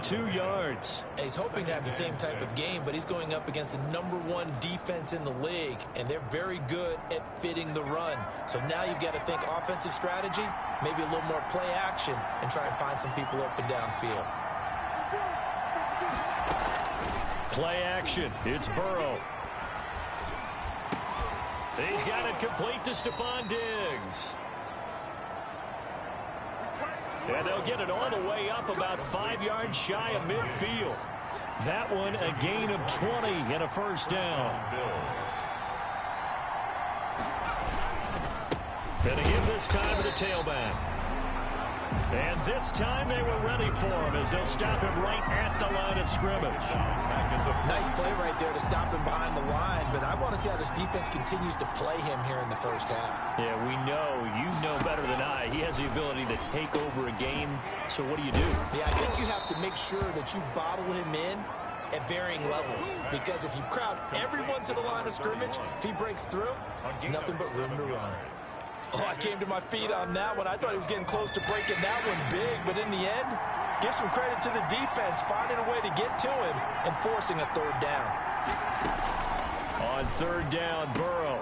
2 yards. He's hoping to have the same type of game, but he's going up against the #1 defense in the league, and they're very good at fitting the run. So now you've got to think offensive strategy, maybe a little more play action, and try and find some people open downfield. Play action. It's Burrow. He's got it complete to Stephon Diggs. And they'll get it all the way up about 5 yards shy of midfield. That one a gain of 20 and a first down. And they give this time to the tailback. And this time they were ready for him as they'll stop him right at the line of scrimmage. Nice play right there to stop him behind the line, but I want to see how this defense continues to play him here in the first half. Yeah, we know. You know better than I. He has the ability to take over a game, so what do you do? Yeah, I think you have to make sure that you bottle him in at varying levels, because if you crowd everyone to the line of scrimmage, if he breaks through, nothing but room to run. Oh, I came to my feet on that one. I thought he was getting close to breaking that one big, but in the end, give some credit to the defense, finding a way to get to him and forcing a third down. On third down, Burrow.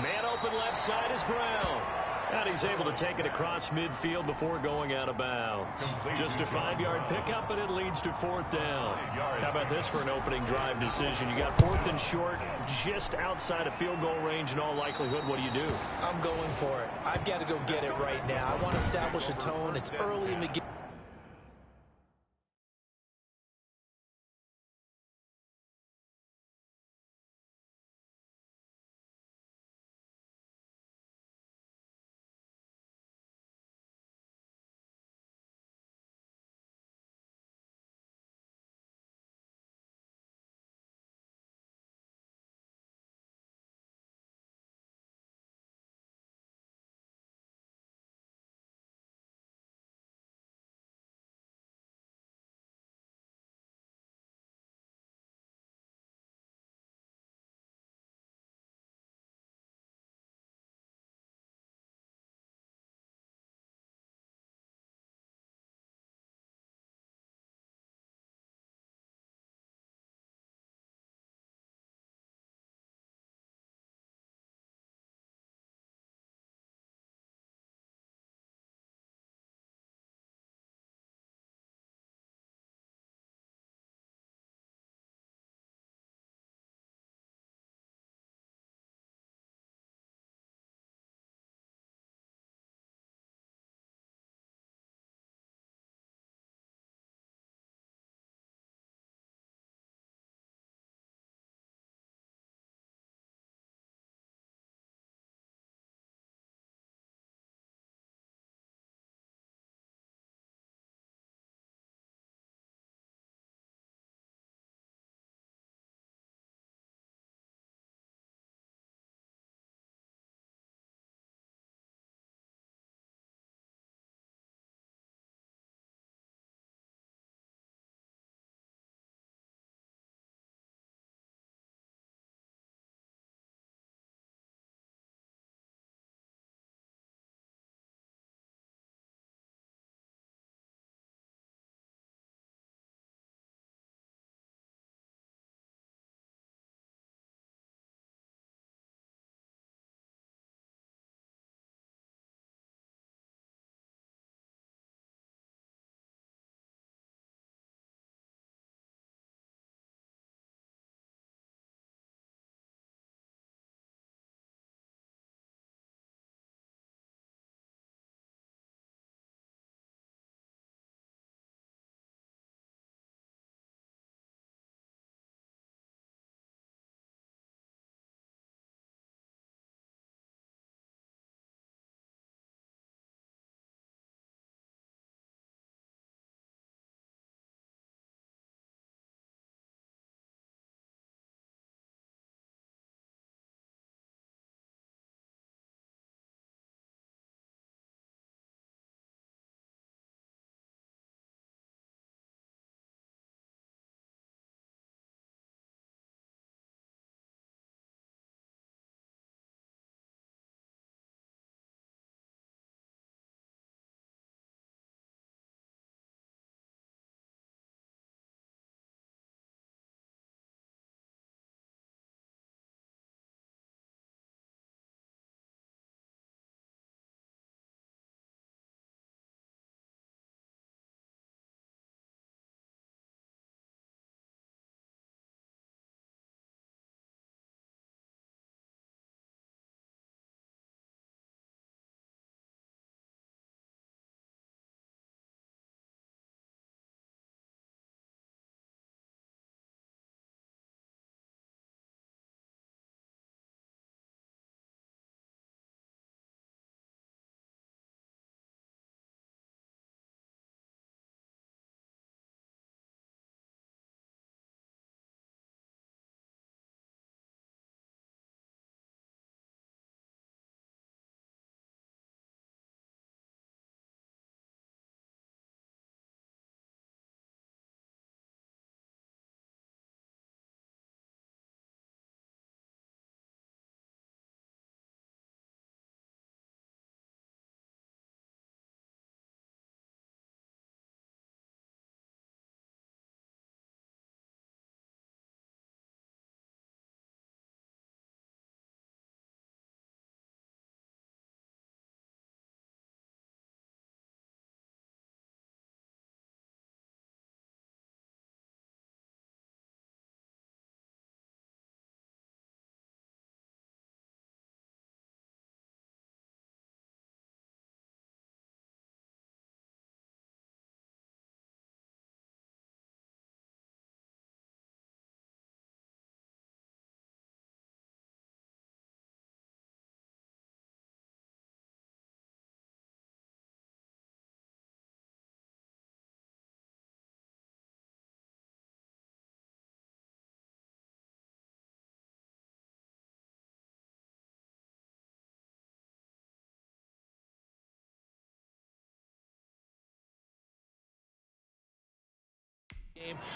Man open left side is Brown. And he's able to take it across midfield before going out of bounds. Just a 5-yard pickup, and it leads to fourth down. How about this for an opening drive decision? You got 4th and short, just outside of field goal range in all likelihood. What do you do? I'm going for it. I've got to go get it right now. I want to establish a tone. It's early in the game.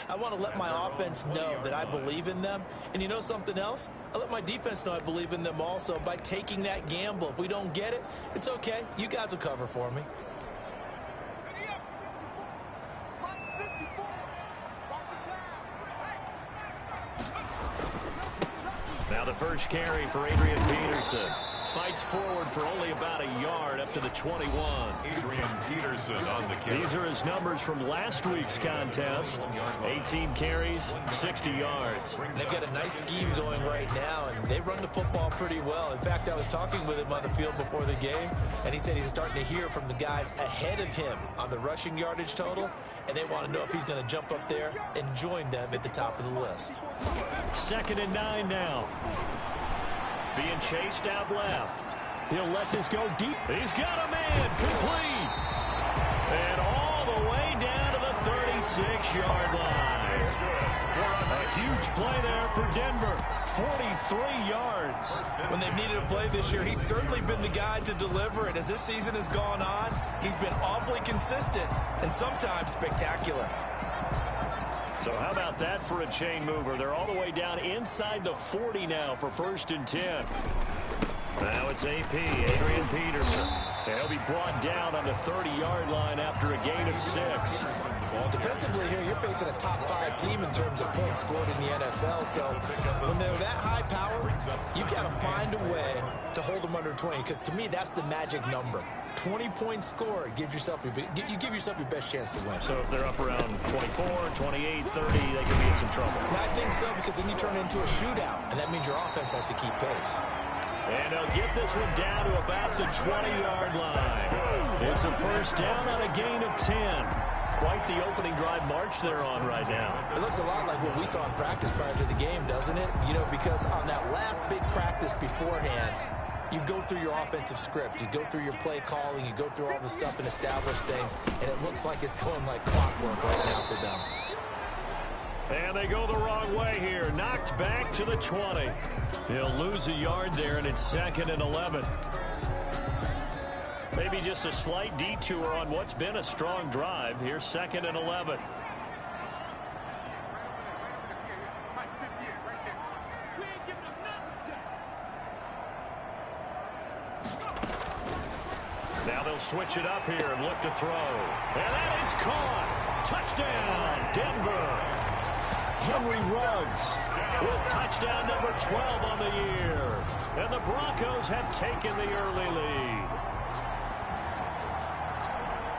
I want to let my offense know that I believe in them. And you know something else? I let my defense know I believe in them also by taking that gamble. If we don't get it, it's okay. You guys will cover for me. Now the first carry for Adrian Peterson. Fights forward for only about a yard up to the 21. Adrian Peterson on the carry. These are his numbers from last week's contest. 18 carries, 60 yards. They've got a nice scheme going right now, and they run the football pretty well. In fact, I was talking with him on the field before the game, and he said he's starting to hear from the guys ahead of him on the rushing yardage total, and they want to know if he's going to jump up there and join them at the top of the list. 2nd and 9 now. Being chased out left. He'll let this go deep. He's got a man complete. And all the way down to the 36-yard line. A huge play there for Denver. 43 yards. When they've needed a play this year, he's certainly been the guy to deliver. And as this season has gone on, he's been awfully consistent and sometimes spectacular. So how about that for a chain mover? They're all the way down inside the 40 now for 1st and 10. Now it's AP, Adrian Peterson. He'll be brought down on the 30-yard line after a gain of 6. Defensively here, you're facing a top 5 team in terms of points scored in the NFL. So when they're that high power, you've got to find a way to hold them under 20. Because to me, that's the magic number. 20 points scored gives yourself you give yourself your best chance to win. So if they're up around 24, 28, 30, they could be in some trouble. I think so, because then you turn it into a shootout, and that means your offense has to keep pace. And they'll get this one down to about the 20-yard line. It's a first down on a gain of 10. Quite the opening drive march they're on right now. It looks a lot like what we saw in practice prior to the game, doesn't it? You know, because on that last big practice beforehand, you go through your offensive script, you go through your play calling, you go through all the stuff and establish things, and it looks like it's going like clockwork right now for them. And they go the wrong way here. Knocked back to the 20. He'll lose a yard there, and it's 2nd and 11. Maybe just a slight detour on what's been a strong drive. Here's 2nd and 11. Now they'll switch it up here and look to throw. And that is caught. Touchdown, Denver. Henry Ruggs with touchdown number 12 on the year. And the Broncos have taken the early lead.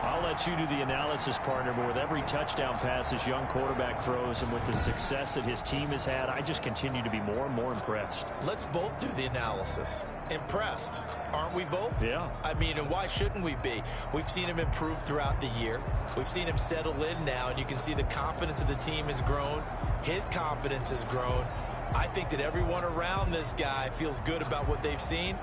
I'll let you do the analysis, partner, but with every touchdown pass this young quarterback throws and with the success that his team has had, I just continue to be more and more impressed. Let's both do the analysis. Impressed, aren't we both? Yeah. I mean, and why shouldn't we be? We've seen him improve throughout the year. We've seen him settle in now, and you can see the confidence of the team has grown. His confidence has grown. I think that everyone around this guy feels good about what they've seen,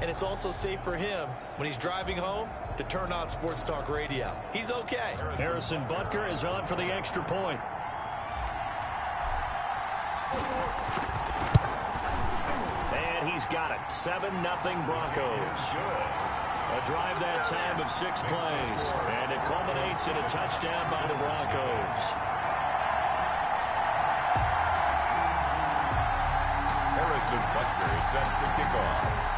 and it's also safe for him when he's driving home to turn on Sports Talk Radio. He's okay. Harrison Butker is on for the extra point. And he's got it. 7-0 Broncos. A drive that time of 6 plays. And it culminates in a touchdown by the Broncos. Harrison Butker is set to kick off.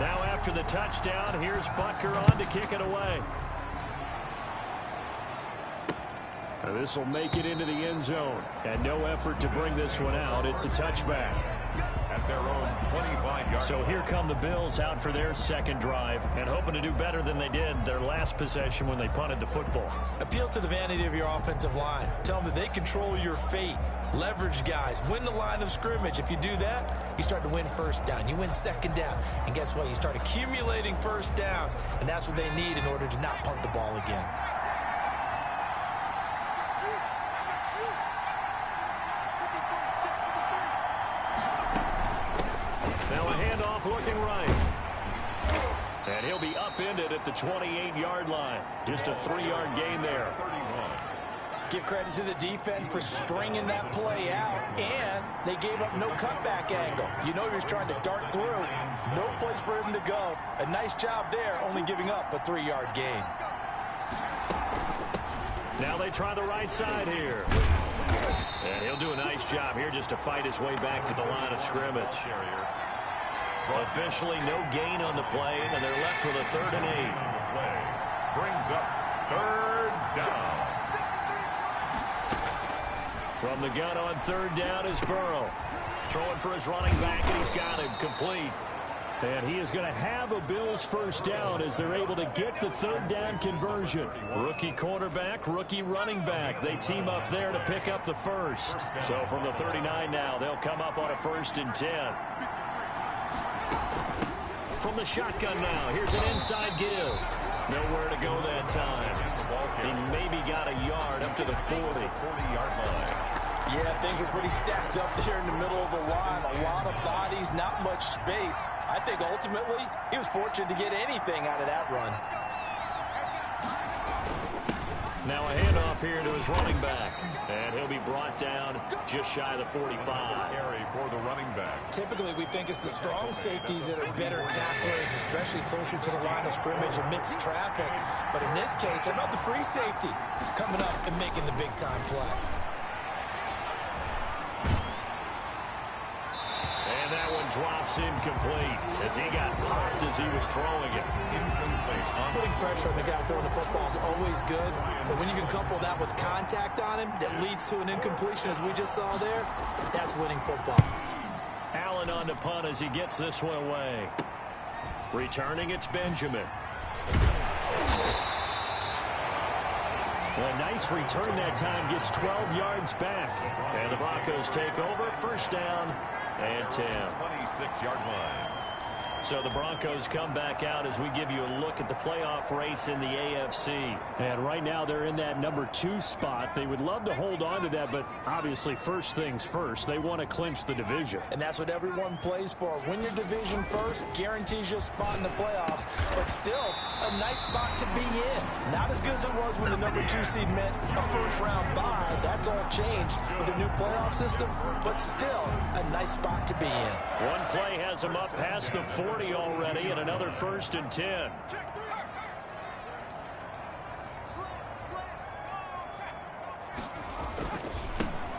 Now after the touchdown, here's Butker on to kick it away. This will make it into the end zone. And no effort to bring this one out. It's a touchback. At their own 25-yard. So here come the Bills out for their second drive and hoping to do better than they did their last possession when they punted the football. Appeal to the vanity of your offensive line. Tell them that they control your fate. Leverage guys. Win the line of scrimmage. If you do that, you start to win first down. You win second down. And guess what? You start accumulating first downs. And that's what they need in order to not punt the ball again. Now a handoff looking right. And he'll be upended at the 28-yard line. Just a 3-yard gain there. Give credit to the defense for stringing that play out, and they gave up no cutback angle. You know he was trying to dart through. No place for him to go. A nice job there, only giving up a 3-yard gain. Now they try the right side here. And he'll do a nice job here just to fight his way back to the line of scrimmage. Officially no gain on the play, and they're left with a 3rd and 8. Play brings up 3rd down. From the gun on 3rd down is Burrow. Throwing for his running back, and he's got him complete. And he is going to have a Bills 1st down as they're able to get the 3rd down conversion. Rookie quarterback, rookie running back. They team up there to pick up the 1st. So from the 39 now, they'll come up on a 1st and 10. From the shotgun now, here's an inside give. Nowhere to go that time. He maybe got a yard up to the 40-yard line. Yeah, things were pretty stacked up there in the middle of the line. A lot of bodies, not much space. I think ultimately he was fortunate to get anything out of that run. Now a handoff here to his running back. And he'll be brought down just shy of the 45. Carry for the running back. Typically, we think it's the strong safeties that are better tacklers, especially closer to the line of scrimmage amidst traffic. But in this case, how about the free safety coming up and making the big-time play? And that one drops incomplete as he got popped as he was throwing it. Incomplete. Putting pressure on the guy throwing the football is always good, but when you can couple that with contact on him that leads to an incompletion, as we just saw there, that's winning football. Allen on to punt as he gets this one away. Returning, it's Benjamin. A nice return that time, gets 12 yards back. And the Broncos take over, 1st down and 10. 26-yard line. So the Broncos come back out as we give you a look at the playoff race in the AFC. And right now they're in that number 2 spot. They would love to hold on to that, but obviously first things first. They want to clinch the division. And that's what everyone plays for. Win your division first, guarantees you a spot in the playoffs. But still, a nice spot to be in. Not as good as it was when the number 2 seed meant a first-round bye. That's all changed with the new playoff system. But still, a nice spot to be in. One play has him up past the 40 already, and another 1st and 10.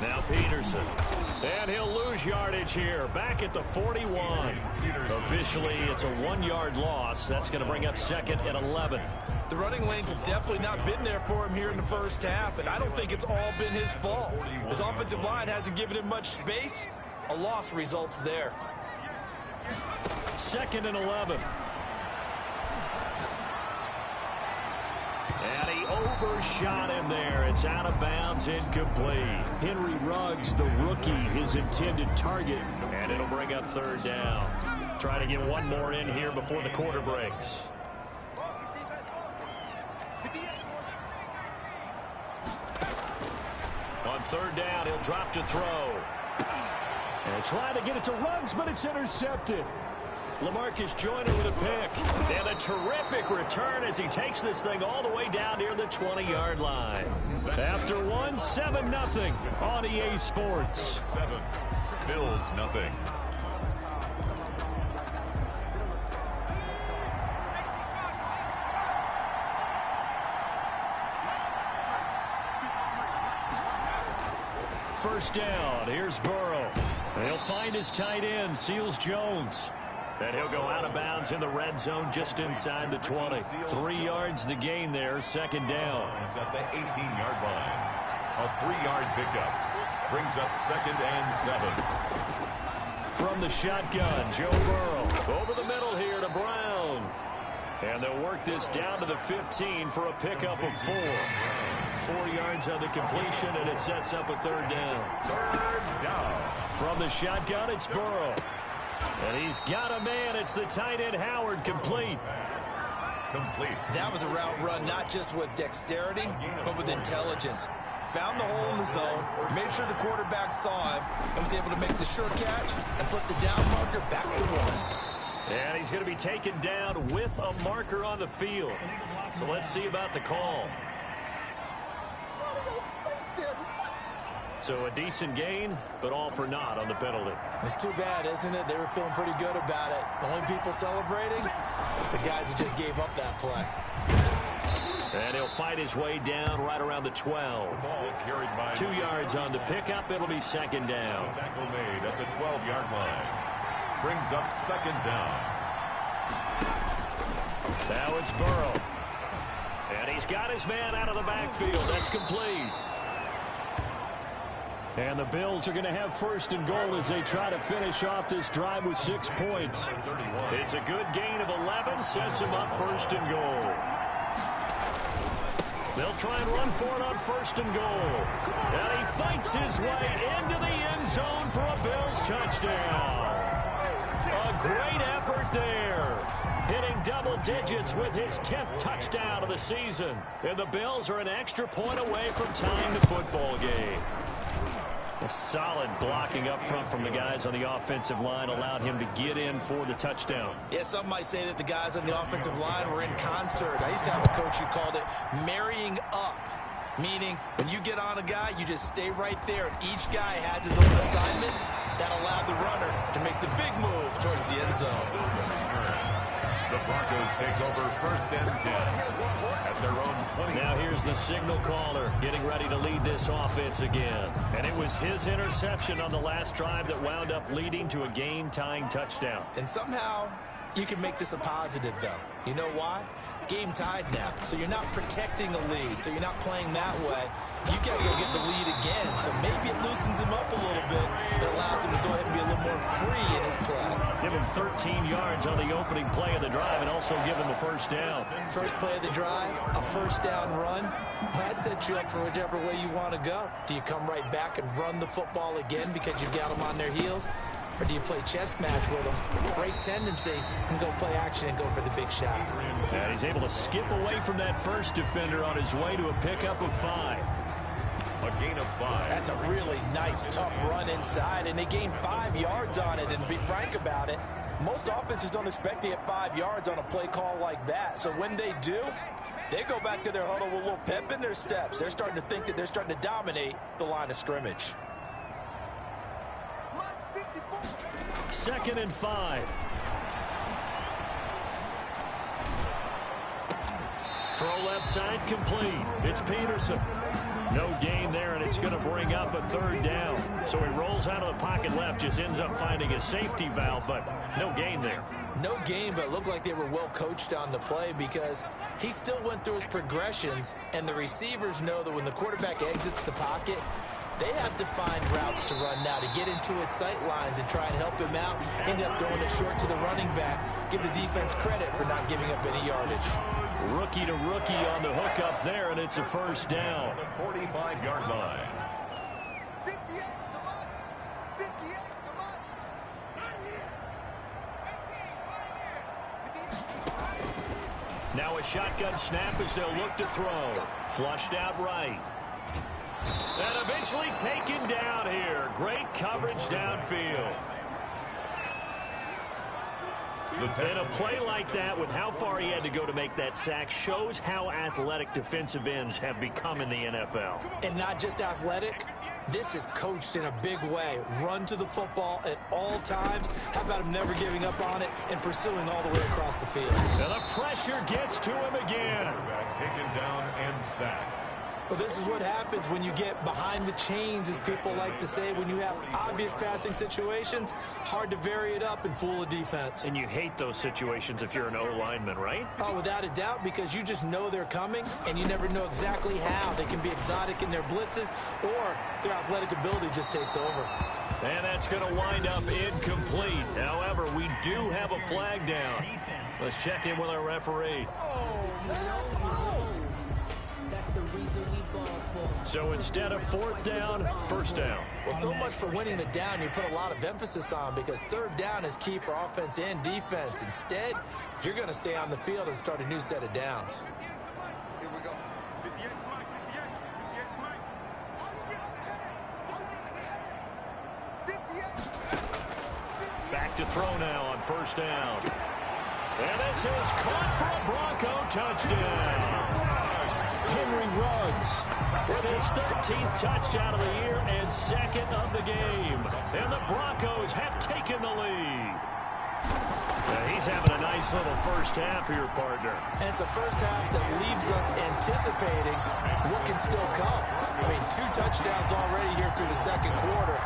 Now Peterson. And he'll lose yardage here. Back at the 41. Officially, it's a 1-yard loss. That's going to bring up 2nd and 11. The running lanes have definitely not been there for him here in the first half, and I don't think it's all been his fault. His offensive line hasn't given him much space. A loss results there. 2nd and 11. And he overshot him there. It's out of bounds, incomplete. Henry Ruggs, the rookie, his intended target. And it'll bring up 3rd down. Try to get one more in here before the quarter breaks. On 3rd down, he'll drop to throw. And try to get it to Ruggs, but it's intercepted. LaMarcus Joyner with a pick. And a terrific return as he takes this thing all the way down near the 20-yard line. After one, 7-0 on EA Sports. 7. Bills nothing. First down, here's Burrow. He'll find his tight end, Seals Jones. And he'll go out of bounds in the red zone just inside the 20. 3 yards the gain there, 2nd down. He's at the 18-yard line. A 3-yard pickup. Brings up 2nd and 7. From the shotgun, Joe Burrow. Over the middle here to Brown. And they'll work this down to the 15 for a pickup of 4. 4 yards on the completion, and it sets up a 3rd down. 3rd down. From the shotgun, it's Burrow. And he's got a man. It's the tight end, Howard, complete. Complete. That was a route run not just with dexterity, but with intelligence. Found the hole in the zone, made sure the quarterback saw him, and was able to make the sure catch and flip the down marker back to 1. And he's going to be taken down with a marker on the field. So let's see about the call. So a decent gain, but all for naught on the penalty. It's too bad, isn't it? They were feeling pretty good about it. The only people celebrating, the guys who just gave up that play. And he'll fight his way down right around the 12. Ball carried by 2 yards on the pickup. It'll be second down. Tackle made at the 12-yard line. Brings up second down. Now it's Burrow. And he's got his man out of the backfield. That's complete. And the Bills are going to have first and goal as they try to finish off this drive with 6 points. It's a good gain of 11. Sets him up first and goal. They'll try and run for it on first and goal. And he fights his way into the end zone for a Bills touchdown. A great effort there. Hitting double digits with his 10th touchdown of the season. And the Bills are an extra point away from tying the football game. A solid blocking up front from the guys on the offensive line allowed him to get in for the touchdown. Yeah, some might say that the guys on the offensive line were in concert. I used to have a coach who called it marrying up, meaning when you get on a guy, you just stay right there, and each guy has his own assignment. That allowed the runner to make the big move towards the end zone. The Broncos take over first and 10 at their own 20. Now here's the signal caller getting ready to lead this offense again. And it was his interception on the last drive that wound up leading to a game-tying touchdown. And somehow you can make this a positive, though. You know why? Game tied now, so you're not protecting a lead, so you're not playing that way. You got to go get the lead again, so maybe it loosens him up a little bit. It allows him to go ahead and be a little more free in his play. Give him 13 yards on the opening play of the drive and also give him a first down. First play of the drive, a first down run. That sets you up for whichever way you want to go. Do you come right back and run the football again because you've got them on their heels? Or do you play chess match with them, break tendency, and go play action and go for the big shot? And he's able to skip away from that first defender on his way to a pickup of 5. A gain of 5. That's a really nice, tough run inside, and they gained 5 yards on it. And to be frank about it, most offenses don't expect to get 5 yards on a play call like that. So when they do, they go back to their huddle with a little pep in their steps. They're starting to think that they're starting to dominate the line of scrimmage. 2nd and 5. Throw left side complete. It's Peterson. No gain there, and it's going to bring up a 3rd down. So he rolls out of the pocket left, just ends up finding a safety valve, but no gain there. No gain, but it looked like they were well coached on the play because he still went through his progressions, and the receivers know that when the quarterback exits the pocket, they have to find routes to run now to get into his sight lines and try and help him out. End up throwing it short to the running back. Give the defense credit for not giving up any yardage. Rookie to rookie on the hook up there, and it's a first down. 45-yard line. Now a shotgun snap as they'll look to throw. Flushed out right. And eventually taken down here. Great coverage downfield. And a play like that, with how far he had to go to make that sack, shows how athletic defensive ends have become in the NFL. And not just athletic, this is coached in a big way. Run to the football at all times. How about him never giving up on it and pursuing all the way across the field? And the pressure gets to him again. Quarterback taken down and sacked. Well, this is what happens when you get behind the chains, as people like to say. When you have obvious passing situations, hard to vary it up and fool a defense. And you hate those situations if you're an O-lineman, right? Oh, without a doubt, because you just know they're coming, and you never know exactly how. They can be exotic in their blitzes, or their athletic ability just takes over. And that's going to wind up incomplete. However, we do have a flag down. Let's check in with our referee. So instead of 4th down, 1st down. Well, so much for winning the down you put a lot of emphasis on, because 3rd down is key for offense and defense. Instead, you're going to stay on the field and start a new set of downs. Here we go. 58, 58. Back to throw now on 1st down. And this is caught for a Bronco touchdown. Henry Ruggs with his 13th touchdown of the year and second of the game. And the Broncos have taken the lead. He's having a nice little first half here, partner. And it's a first half that leaves us anticipating what can still come. I mean, 2 touchdowns already here through the second quarter.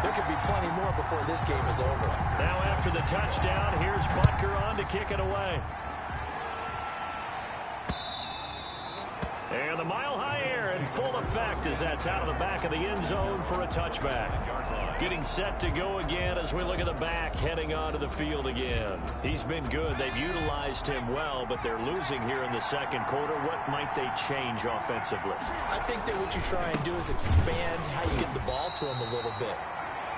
There could be plenty more before this game is over. Now after the touchdown, here's Butker on to kick it away. And the mile-high air in full effect as that's out of the back of the end zone for a touchback. Getting set to go again as we look at the back heading onto the field again. He's been good. They've utilized him well, but they're losing here in the second quarter. What might they change offensively? I think that what you try and do is expand how you get the ball to him a little bit.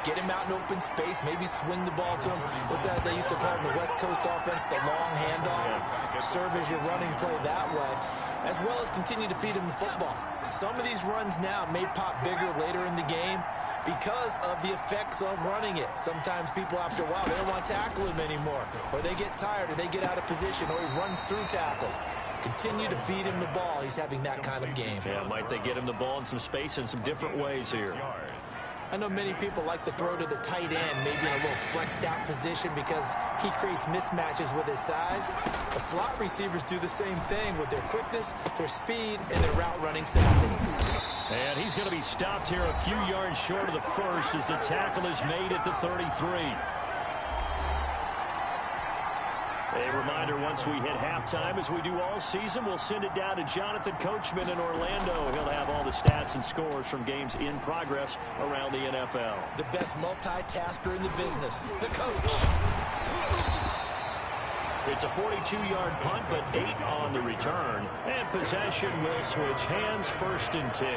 Get him out in open space, maybe swing the ball to him. What's that they used to call in the West Coast offense, the long handoff? Serve as your running play that way, as well as continue to feed him the football. Some of these runs now may pop bigger later in the game because of the effects of running it. Sometimes people, after a while, they don't want to tackle him anymore, or they get tired, or they get out of position, or he runs through tackles. Continue to feed him the ball. He's having that kind of game. Yeah, might they get him the ball in some space in some different ways here? I know many people like to throw to the tight end, maybe in a little flexed out position because he creates mismatches with his size. The slot receivers do the same thing with their quickness, their speed, and their route running savvy. And he's going to be stopped here a few yards short of the first as the tackle is made at the 33. A reminder, once we hit halftime, as we do all season, we'll send it down to Jonathan Coachman in Orlando. He'll have all the stats and scores from games in progress around the NFL. The best multitasker in the business, the coach. It's a 42-yard punt, but 8 on the return. And possession will switch hands, 1st and 10.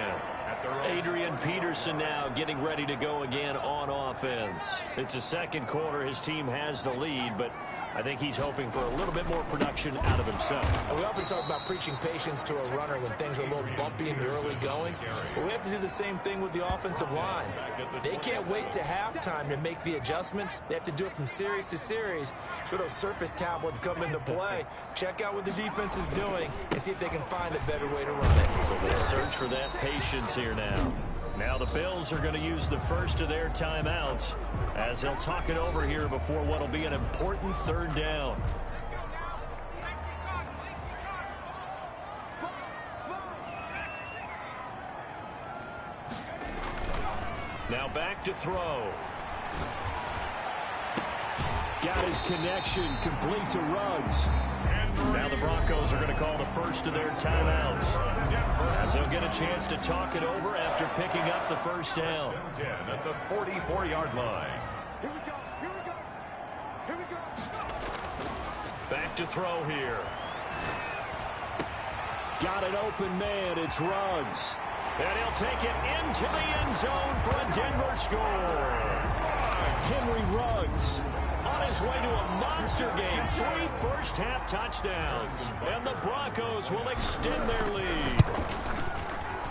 Adrian Peterson now getting ready to go again on offense. It's a second quarter. His team has the lead, but I think he's hoping for a little bit more production out of himself. And we often talk about preaching patience to a runner when things are a little bumpy in the early going. But we have to do the same thing with the offensive line. They can't wait to halftime to make the adjustments. They have to do it from series to series so those surface tablets come into play. Check out what the defense is doing and see if they can find a better way to run it. So they search for that patience here now. Now the Bills are going to use the first of their timeouts as they'll talk it over here before what will be an important 3rd down. Now back to throw. got his connection complete to Ruggs. Now the Broncos are going to call the first of their timeouts as they'll get a chance to talk it over after picking up the first down. 10 at the 44-yard line. Here we go. Here we go. Here we go. Back to throw here. Got an open man. It's Ruggs. And he'll take it into the end zone for a Denver score. Henry Ruggs on his way to a monster game. 3 first-half touchdowns. And the Broncos will extend their lead.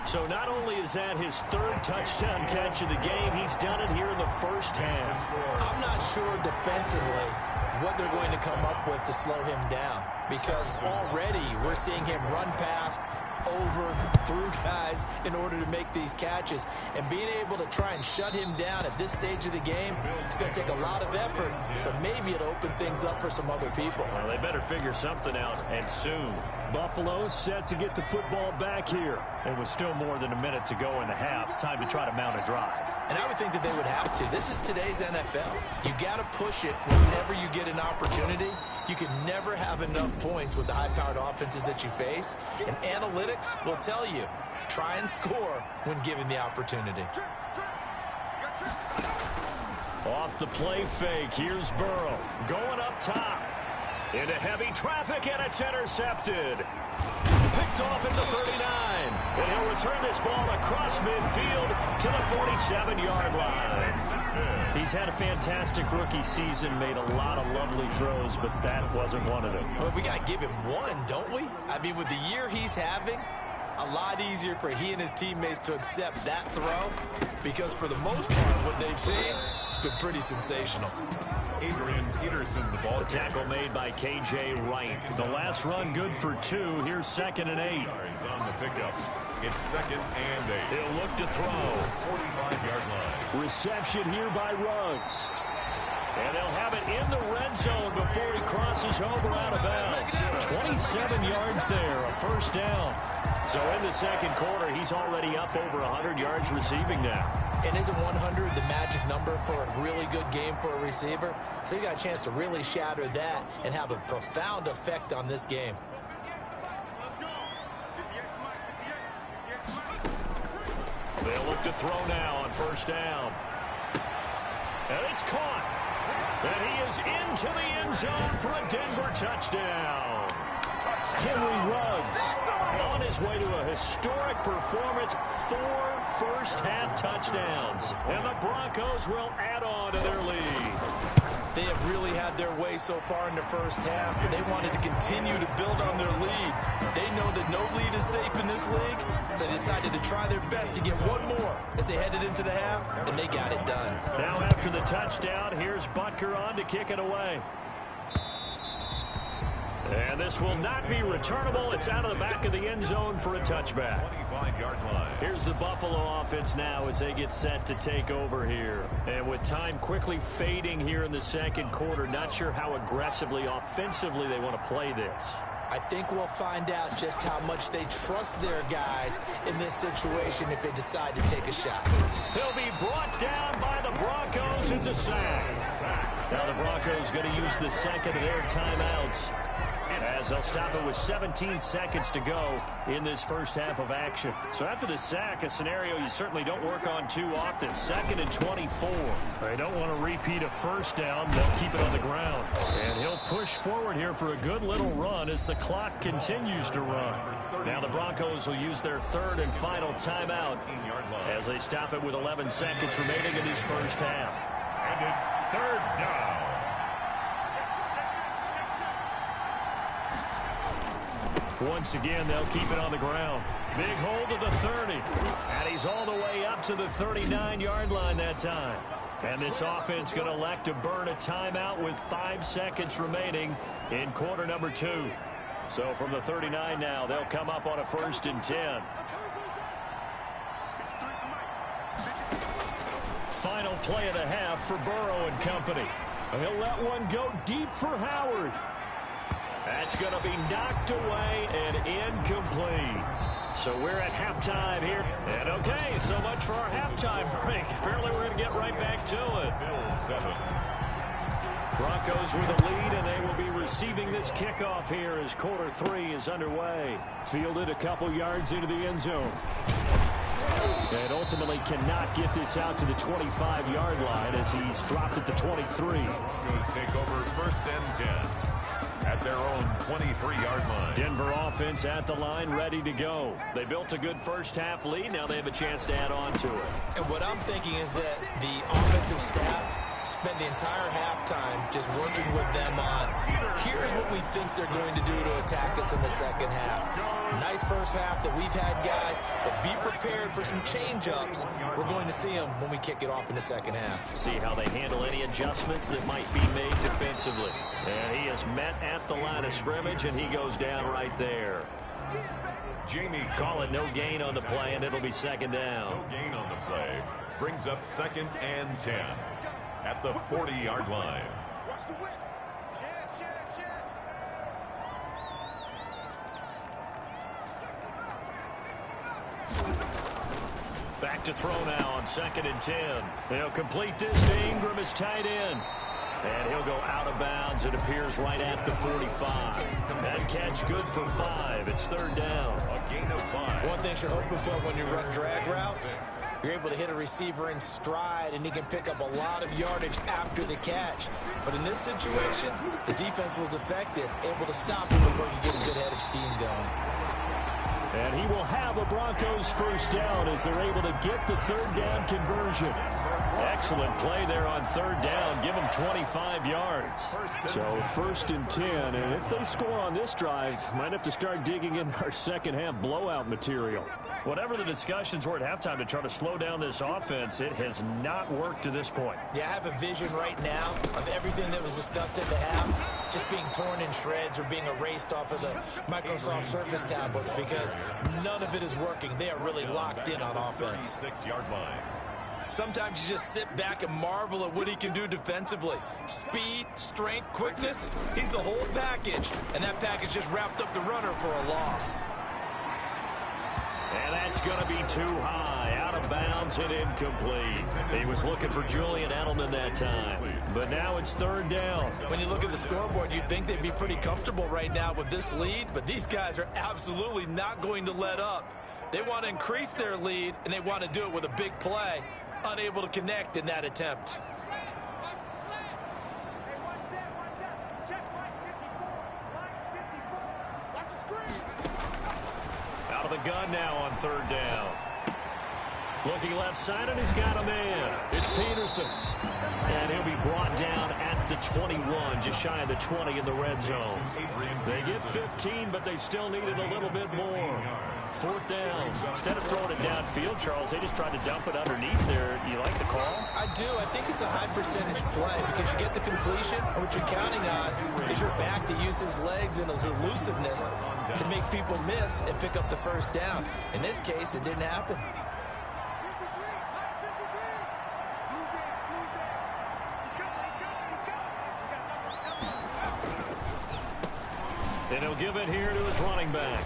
So not only is that his 3rd touchdown catch of the game, he's done it here in the first half. I'm not sure defensively what they're going to come up with to slow him down, because already we're seeing him run past, over, through guys in order to make these catches. And being able to try and shut him down at this stage of the game, it's going to take a lot of effort. So maybe it'll open things up for some other people. Well, they better figure something out, and soon. Buffalo set to get the football back here. And with still more than a minute to go in the half, time to try to mount a drive. And I would think that they would have to. This is today's NFL. You got to push it whenever you get an opportunity. You can never have enough points with the high-powered offenses that you face. And analytics will tell you, try and score when given the opportunity. Off the play fake, here's Burrow going up top. Into heavy traffic, and it's intercepted. Picked off at the 39. And he'll return this ball across midfield to the 47-yard line. He's had a fantastic rookie season, made a lot of lovely throws, but that wasn't one of them. Well, we got to give him one, don't we? I mean, with the year he's having, a lot easier for he and his teammates to accept that throw, because for the most part, what they've seen, it's been pretty sensational. Adrian Peterson, the ball. The tackle made by K.J. Wright. The last run good for 2. Here's 2nd and 8. Yards on the pickup. It's 2nd and 8. He'll look to throw. 45-yard line. Reception here by Ruggs. And they'll have it in the red zone before he crosses over out of bounds. 27 yards there, a first down. So in the second quarter, he's already up over 100 yards receiving now. And isn't 100 the magic number for a really good game for a receiver? So he got a chance to really shatter that and have a profound effect on this game. They'll look to throw now on first down. And it's caught. And he is into the end zone for a Denver touchdown. Henry Ruggs on his way to a historic performance, 4 first-half touchdowns. And the Broncos will add on to their lead. They have really had their way so far in the first half, but they wanted to continue to build on their lead. They know that no lead is safe in this league, so they decided to try their best to get one more as they headed into the half, and they got it done. Now after the touchdown, here's Butker on to kick it away. And this will not be returnable. It's out of the back of the end zone for a touchback. 25-yard line. Here's the Buffalo offense now as they get set to take over here. And with time quickly fading here in the second quarter, not sure how aggressively, offensively they want to play this. I think we'll find out just how much they trust their guys in this situation if they decide to take a shot. He'll be brought down by the Broncos. It's a sack. Now the Broncos going to use the second of their timeouts, as they'll stop it with 17 seconds to go in this first half of action. So after the sack, a scenario you certainly don't work on too often. 2nd and 24. They don't want to repeat a first down. They'll keep it on the ground. And he'll push forward here for a good little run as the clock continues to run. Now the Broncos will use their 3rd and final timeout as they stop it with 11 seconds remaining in this first half. And it's 3rd down. Once again, they'll keep it on the ground. Big hold of the 30. And he's all the way up to the 39-yard line that time. And this offense going to elect to burn a timeout with 5 seconds remaining in quarter number 2. So from the 39 now, they'll come up on a 1st and 10. Final play of the half for Burrow and company. He'll let one go deep for Howard. That's going to be knocked away and incomplete. So we're at halftime here. And okay, so much for our halftime break. Apparently we're going to get right back to it. Bills 7. Broncos with a lead, and they will be receiving this kickoff here as quarter 3 is underway. Fielded a couple yards into the end zone. And ultimately cannot get this out to the 25-yard line as he's dropped at the 23. Broncos take over 1st and 10. At their own 23-yard line. Denver offense at the line, ready to go. They built a good first half lead. Now they have a chance to add on to it. And what I'm thinking is that the offensive staff spent the entire halftime just working with them on, here's what we think they're going to do to attack us in the second half. Nice first half that we've had, guys, but be prepared for some change-ups. We're going to see them when we kick it off in the second half. See how they handle any adjustments that might be made defensively. And he is met at the line of scrimmage, and he goes down right there. Jamie Call it no gain on the play, and it'll be 2nd down. No gain on the play. Brings up 2nd and 10 at the 40-yard line. Watch the whip. Chance. Back to throw now on 2nd and 10. They'll complete this to Ingram as tight end. And he'll go out of bounds. It appears right at the 45. That catch good for 5. It's 3rd down. A gain of 5. One thing you're hoping for when you run drag routes, you're able to hit a receiver in stride, and he can pick up a lot of yardage after the catch. But in this situation, the defense was effective, able to stop him before he could get a good head of steam going. And he will have a Broncos 1st down as they're able to get the 3rd down conversion. Excellent play there on third down. Give them 25 yards. So 1st and 10. And if they score on this drive, might have to start digging in our second half blowout material. Whatever the discussions were at halftime to try to slow down this offense, it has not worked to this point. Yeah, I have a vision right now of everything that was discussed at the half just being torn in shreds or being erased off of the Microsoft Surface tablets because none of it is working. They are really locked in on offense. 36-yard line. Sometimes you just sit back and marvel at what he can do defensively. Speed, strength, quickness, he's the whole package. And that package just wrapped up the runner for a loss. And that's going to be too high, out of bounds and incomplete. He was looking for Julian Edelman that time, but now it's third down. When you look at the scoreboard, you'd think they'd be pretty comfortable right now with this lead, but these guys are absolutely not going to let up. They want to increase their lead, and they want to do it with a big play. Unable to connect in that attempt. Out of the gun now on third down. Looking left side, and he's got a man. It's Peterson. And he'll be brought down at the 21, just shy of the 20 in the red zone. They get 15, but they still needed a little bit more. Fourth down. Instead of throwing it downfield, Charles, they just tried to dump it underneath there. You like the call? I do. I think it's a high percentage play because you get the completion, and what you're counting on is your back to use his legs and his elusiveness to make people miss and pick up the first down. In this case, it didn't happen. And he'll give it here to his running back.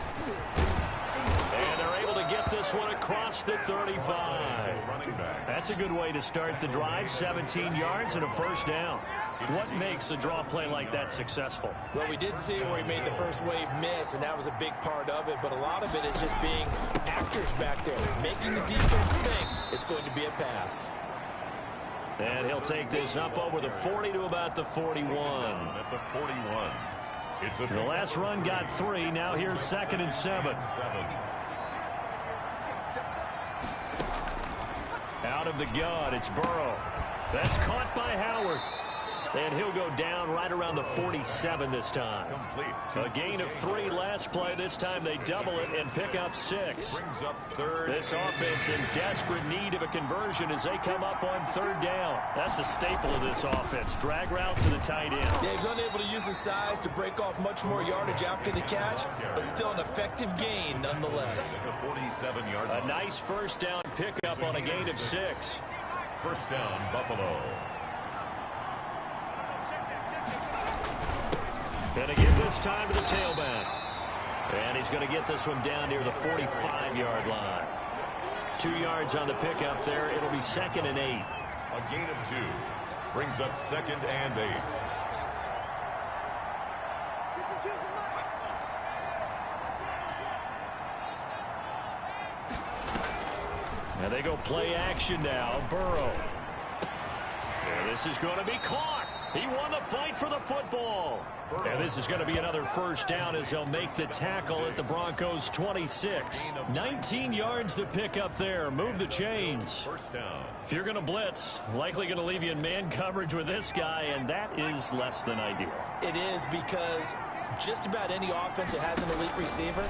And they're able to get this one across the 35. That's a good way to start the drive. 17 yards and a first down. What makes a draw play like that successful? Well, we did see where he made the first wave miss, and that was a big part of it. But a lot of it is just being actors back there, making the defense think it's going to be a pass. And he'll take this up over the 40 to about the 41. At the 41. The last run got 3. Now here's 2nd and 7. Out of the gun, it's Burrow. That's caught by Howard. And he'll go down right around the 47 this time. A gain of 3 last play. This time they double it and pick up 6. This offense in desperate need of a conversion as they come up on third down. That's a staple of this offense. Drag route to the tight end. Yeah, he's unable to use his size to break off much more yardage after the catch, but still an effective gain nonetheless. A nice first down pickup on a gain of 6. First down, Buffalo. Going to give this time to the tailback. And he's going to get this one down near the 45-yard line. 2 yards on the pickup there. It'll be 2nd and 8. A gain of 2. Brings up 2nd and 8. And they go play action now. Burrow. And this is going to be caught. He won the fight for the football. And this is going to be another first down as they'll make the tackle at the Broncos 26. 19 yards to pick up there. Move the chains. First down. If you're going to blitz, likely going to leave you in man coverage with this guy, and that is less than ideal. It is because just about any offense that has an elite receiver,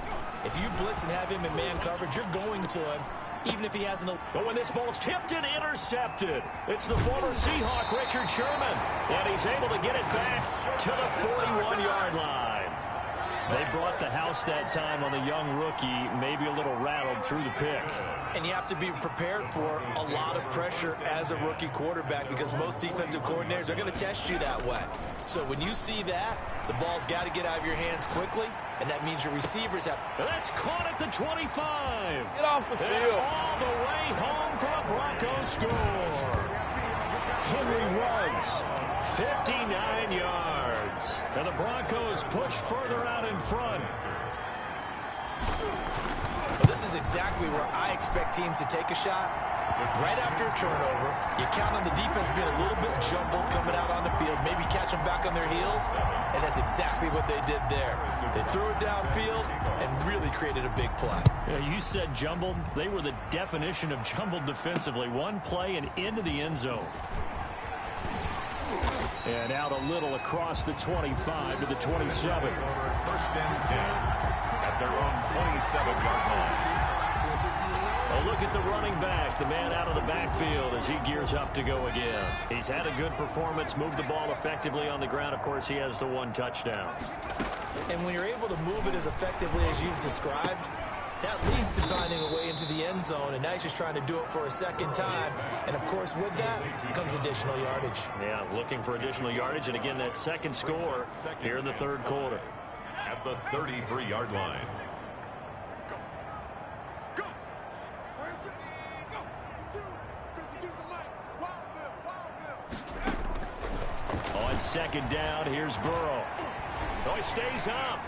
if you blitz and have him in man coverage, you're going to him. Even if he hasn't. But when this ball's tipped and intercepted, it's the former Seahawk, Richard Sherman. And he's able to get it back to the 41-yard line. They brought the house that time on the young rookie, maybe a little rattled through the pick. And you have to be prepared for a lot of pressure as a rookie quarterback because most defensive coordinators are going to test you that way. So when you see that, the ball's got to get out of your hands quickly, and that means your receivers have. And that's caught at the 25. Get off the field. All the way home for a Broncos score. Henry Ruggs, 59 yards. And the Broncos push further out in front. Well, this is exactly where I expect teams to take a shot. Right after a turnover, you count on the defense being a little bit jumbled coming out on the field, maybe catch them back on their heels, and that's exactly what they did there. They threw it downfield and really created created a big play. Yeah, you said jumbled. They were the definition of jumbled defensively. One play and into the end zone. And out a little across the 25 to the 27. First and 10 at their own 27-yard line. Oh, look at the running back, the man out of the backfield as he gears up to go again. He's had a good performance, moved the ball effectively on the ground. Of course, he has the one touchdown. And when you're able to move it as effectively as you've described, that leads to finding a way into the end zone, and now he's just trying to do it for a second time. And, of course, with that comes additional yardage. Yeah, looking for additional yardage, and again, that second score here in the third quarter. At the 33-yard line. On second down, here's Burrow. Oh, he stays up.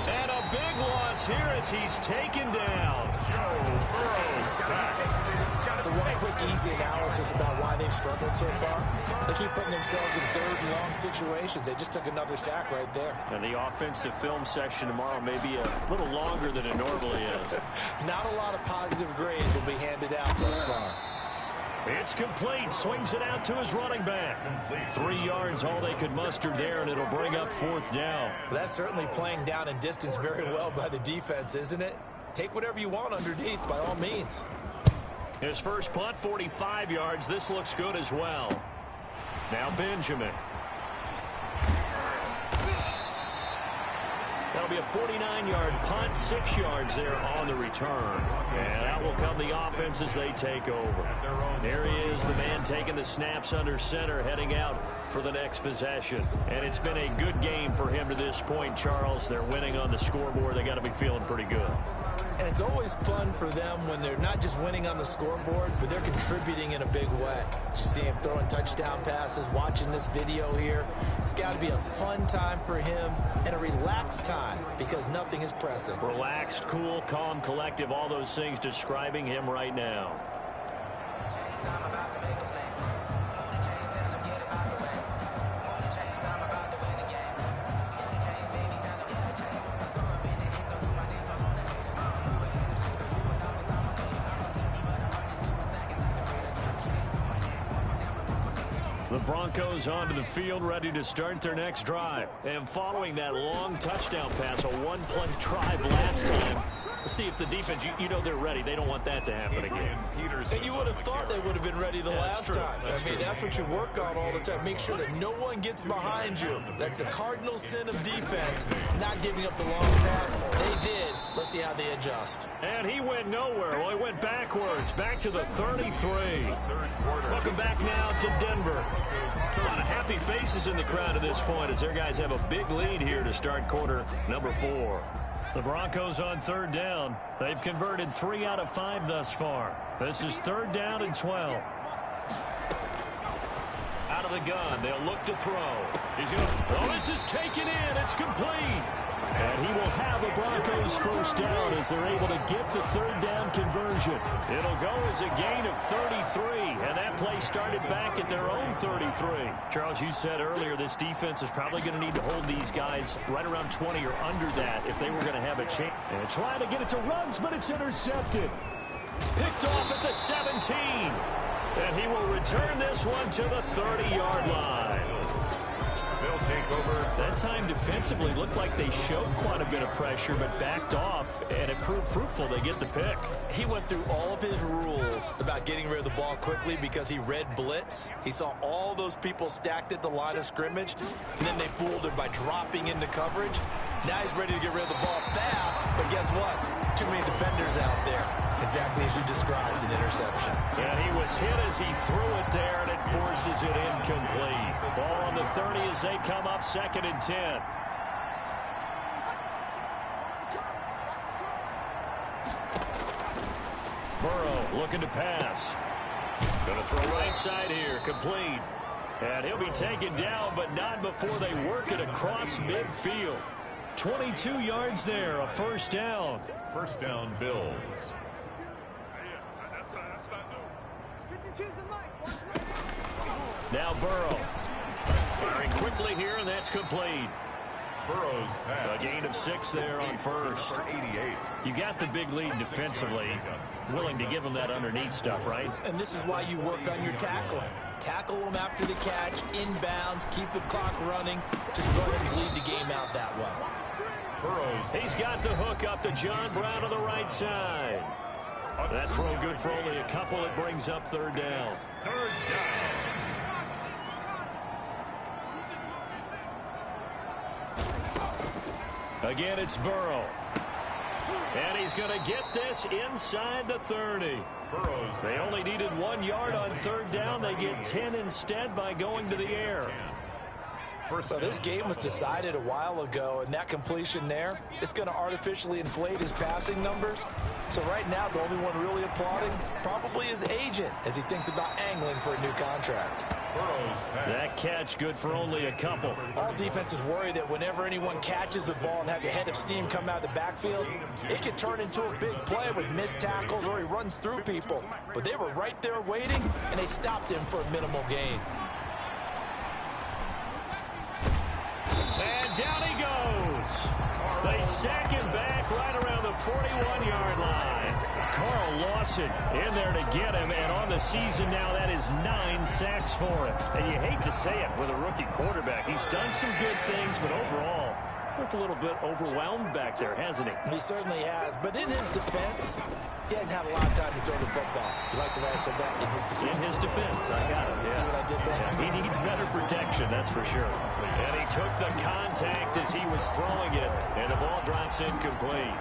And a big loss here as he's taken down. Joe Burrow sacked. So one quick, easy analysis about why they've struggled so far. They keep putting themselves in third and long situations. They just took another sack right there. And the offensive film section tomorrow may be a little longer than it normally is. Not a lot of positive grades will be handed out thus far. It's complete. Swings it out to his running back. 3 yards, all they could muster there, and it'll bring up fourth down. That's certainly playing down in distance very well by the defense, isn't it? Take whatever you want underneath, by all means. His first punt, 45 yards. This looks good as well. Now Benjamin. That'll be a 49-yard punt, 6 yards there on the return. And out will come the offense as they take over. There he is, the man taking the snaps under center, heading out for the next possession. And it's been a good game for him to this point, Charles. They're winning on the scoreboard. They got to be feeling pretty good. And it's always fun for them when they're not just winning on the scoreboard, but they're contributing in a big way. You see him throwing touchdown passes, watching this video here. It's got to be a fun time for him and a relaxed time because nothing is pressing. Relaxed, cool, calm, collective, all those things describing him right now. The Broncos onto the field, ready to start their next drive. And following that long touchdown pass, a one-play drive last time. Let's see if the defense, you know they're ready. They don't want that to happen again. And you would have thought they would have been ready the last time. I mean, that's what you work on all the time. Make sure that no one gets behind you. That's the cardinal sin of defense, not giving up the long pass. They did. Let's see how they adjust. And he went nowhere. Well, he went backwards, back to the 33. Welcome back now to Denver. A lot of happy faces in the crowd at this point as their guys have a big lead here to start quarter number 4. The Broncos on third down. They've converted 3 out of 5 thus far. This is third down and 12. Out of the gun. They'll look to throw. He's going to... Oh, this is taken in. It's complete. And he will have a Broncos first down as they're able to get the third down conversion. It'll go as a gain of 33, and that play started back at their own 33. Charles, you said earlier this defense is probably going to need to hold these guys right around 20 or under that if they were going to have a chance. And trying to get it to Ruggs, but it's intercepted. Picked off at the 17. And he will return this one to the 30-yard line. They'll take over. That time defensively looked like they showed quite a bit of pressure but backed off, and it proved fruitful. They get the pick. He went through all of his rules about getting rid of the ball quickly because he read blitz. He saw all those people stacked at the line of scrimmage, and then they fooled him by dropping into coverage. Now he's ready to get rid of the ball fast, but guess what? Too many defenders out there. Exactly as you described, an interception. And he was hit as he threw it there, and it forces it incomplete. Ball on the 30 as they come up, 2nd and 10. Burrow looking to pass. Going to throw right side here, complete. And he'll be taken down, but not before they work it across midfield. 22 yards there, a first down. First down, Bills. Now Burrow. Firing quickly here, and that's complete. Burrow's pass. A gain of 6 there on first. 88. You got the big lead defensively. Willing to give them that underneath stuff, right? And this is why you work on your tackling. Tackle them after the catch, inbounds, keep the clock running. Just go ahead and bleed the game out that way. Burrow's. He's got the hook up to John Brown on the right side. That throw good for only a couple. It brings up 3rd down. 3rd down. Again, it's Burrow. And he's going to get this inside the 30. Burrow's. They only needed 1 yard on 3rd down. They get 10 instead by going to the air. Well, this game was decided a while ago, and that completion there is going to artificially inflate his passing numbers. So right now, the only one really applauding probably his agent as he thinks about angling for a new contract. That catch good for only a couple. All defenses worry that whenever anyone catches the ball and has a head of steam come out of the backfield, it can turn into a big play with missed tackles or he runs through people. But they were right there waiting, and they stopped him for a minimal gain. And down he goes. They sack him back right around the 41-yard line. Carl Lawson in there to get him, and on the season now, that is 9 sacks for him. And you hate to say it with a rookie quarterback. He's done some good things, but overall, looked a little bit overwhelmed back there, hasn't he? He certainly has, but in his defense, he hadn't had a lot of time to throw the football. You like the way I said that? In his defense. In his defense, I got it. Yeah. See what I did there? Yeah, he needs better protection, that's for sure. And he took the contact as he was throwing it, and the ball drops incomplete.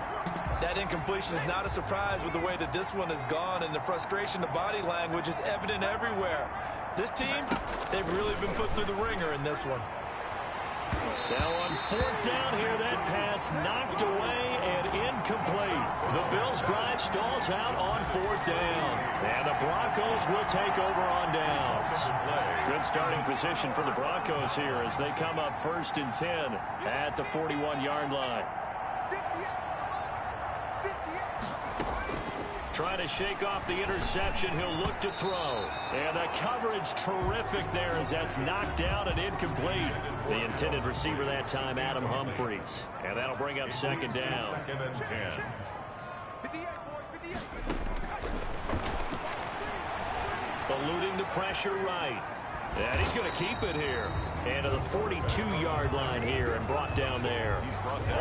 That incompletion is not a surprise with the way that this one has gone, and the frustration, the body language is evident everywhere. This team, they've really been put through the ringer in this one. Now on 4th down here, that pass knocked away and incomplete. The Bills' drive stalls out on 4th down. And the Broncos will take over on downs. Good starting position for the Broncos here as they come up 1st and 10 at the 41-yard line. Trying to shake off the interception. He'll look to throw. And the coverage terrific there as that's knocked down and incomplete. The intended receiver that time, Adam Humphries. And that'll bring up 2nd down. 2nd and 10. Eluding the pressure right. And he's going to keep it here. And to the 42-yard line here and brought down there.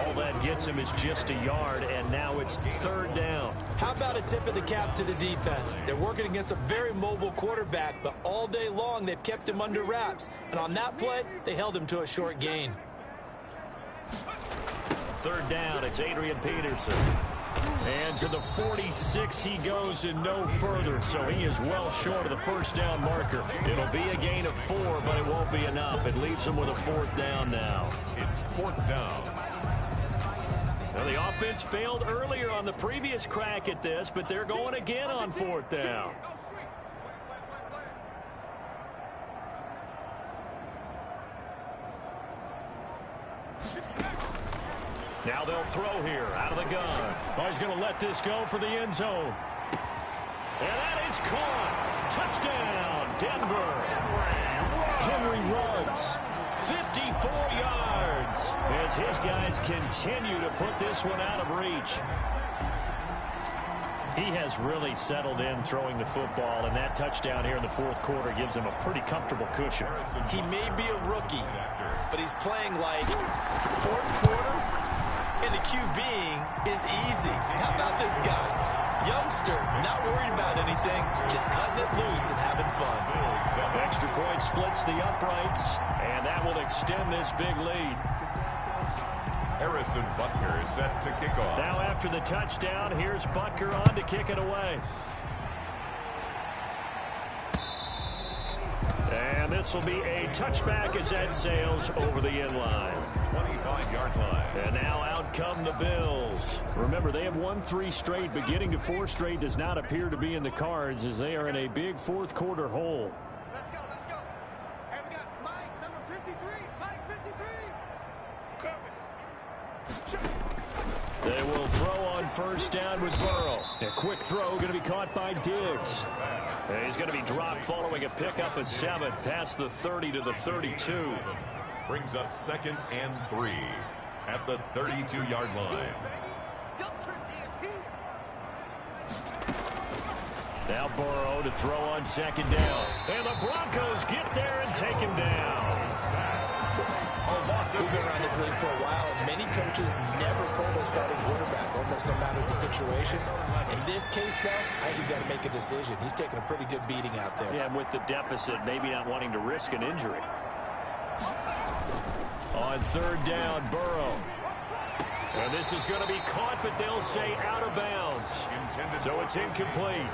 All that gets him is just a yard, and now it's 3rd down. How about a tip of the cap to the defense? They're working against a very mobile quarterback, but all day long they've kept him under wraps. And on that play, they held him to a short gain. 3rd down, it's Adrian Peterson. And to the 46 he goes and no further, so he is well short of the 1st down marker. It'll be a gain of 4, but it won't be enough. It leaves him with a 4th down now. It's 4th down. Now the offense failed earlier on the previous crack at this, but they're going again on 4th down. Now they'll throw here out of the gun. Oh, he's going to let this go for the end zone. And that is caught. Touchdown, Denver. Henry runs 54 yards as his guys continue to put this one out of reach. He has really settled in throwing the football, and that touchdown here in the 4th quarter gives him a pretty comfortable cushion. He may be a rookie, but he's playing like 4th quarter. And the QBing is easy. How about this guy? Youngster, not worried about anything, just cutting it loose and having fun. Extra point splits the uprights, and that will extend this big lead. Harrison Butker is set to kick off. Now after the touchdown, here's Butker on to kick it away. And this will be a touchback as that sails over the end line. 25-yard line. And now out come the Bills. Remember, they have won 3 straight, but getting to 4 straight does not appear to be in the cards as they are in a big 4th quarter hole. Let's go, let's go. And we got Mike, number 53. Mike, 53. They will throw on 1st down with Burrow. A quick throw going to be caught by Diggs. And he's going to be dropped following a pickup of 7 past the 30 to the 32. Brings up 2nd and 3. at the 32-yard line. Now Burrow to throw on second down. And the Broncos get there and take him down. We've been around this league for a while, and many coaches never pull their starting quarterback, almost no matter the situation. In this case, though, I think he's got to make a decision. He's taking a pretty good beating out there. Yeah, with the deficit, maybe not wanting to risk an injury. On third down, Burrow. And this is going to be caught, but they'll say out of bounds. So it's incomplete.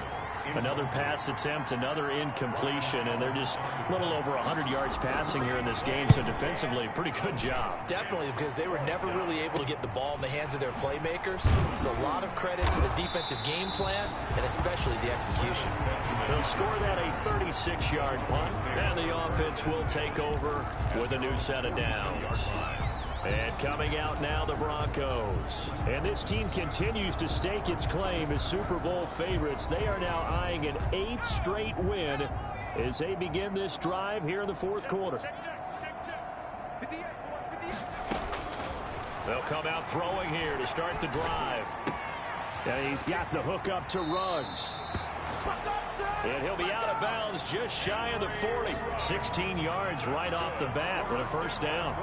Another pass attempt, another incompletion, and they're just a little over 100 yards passing here in this game, so defensively, pretty good job. Definitely, because they were never really able to get the ball in the hands of their playmakers. So a lot of credit to the defensive game plan, and especially the execution. They'll score that a 36-yard punt, and the offense will take over with a new set of downs. And coming out now, the Broncos. And this team continues to stake its claim as Super Bowl favorites. They are now eyeing an 8th straight win as they begin this drive here in the fourth quarter. They'll come out throwing here to start the drive. And he's got the hook up to Ruggs. And he'll be out of bounds just shy of the 40. 16 yards right off the bat with a first down.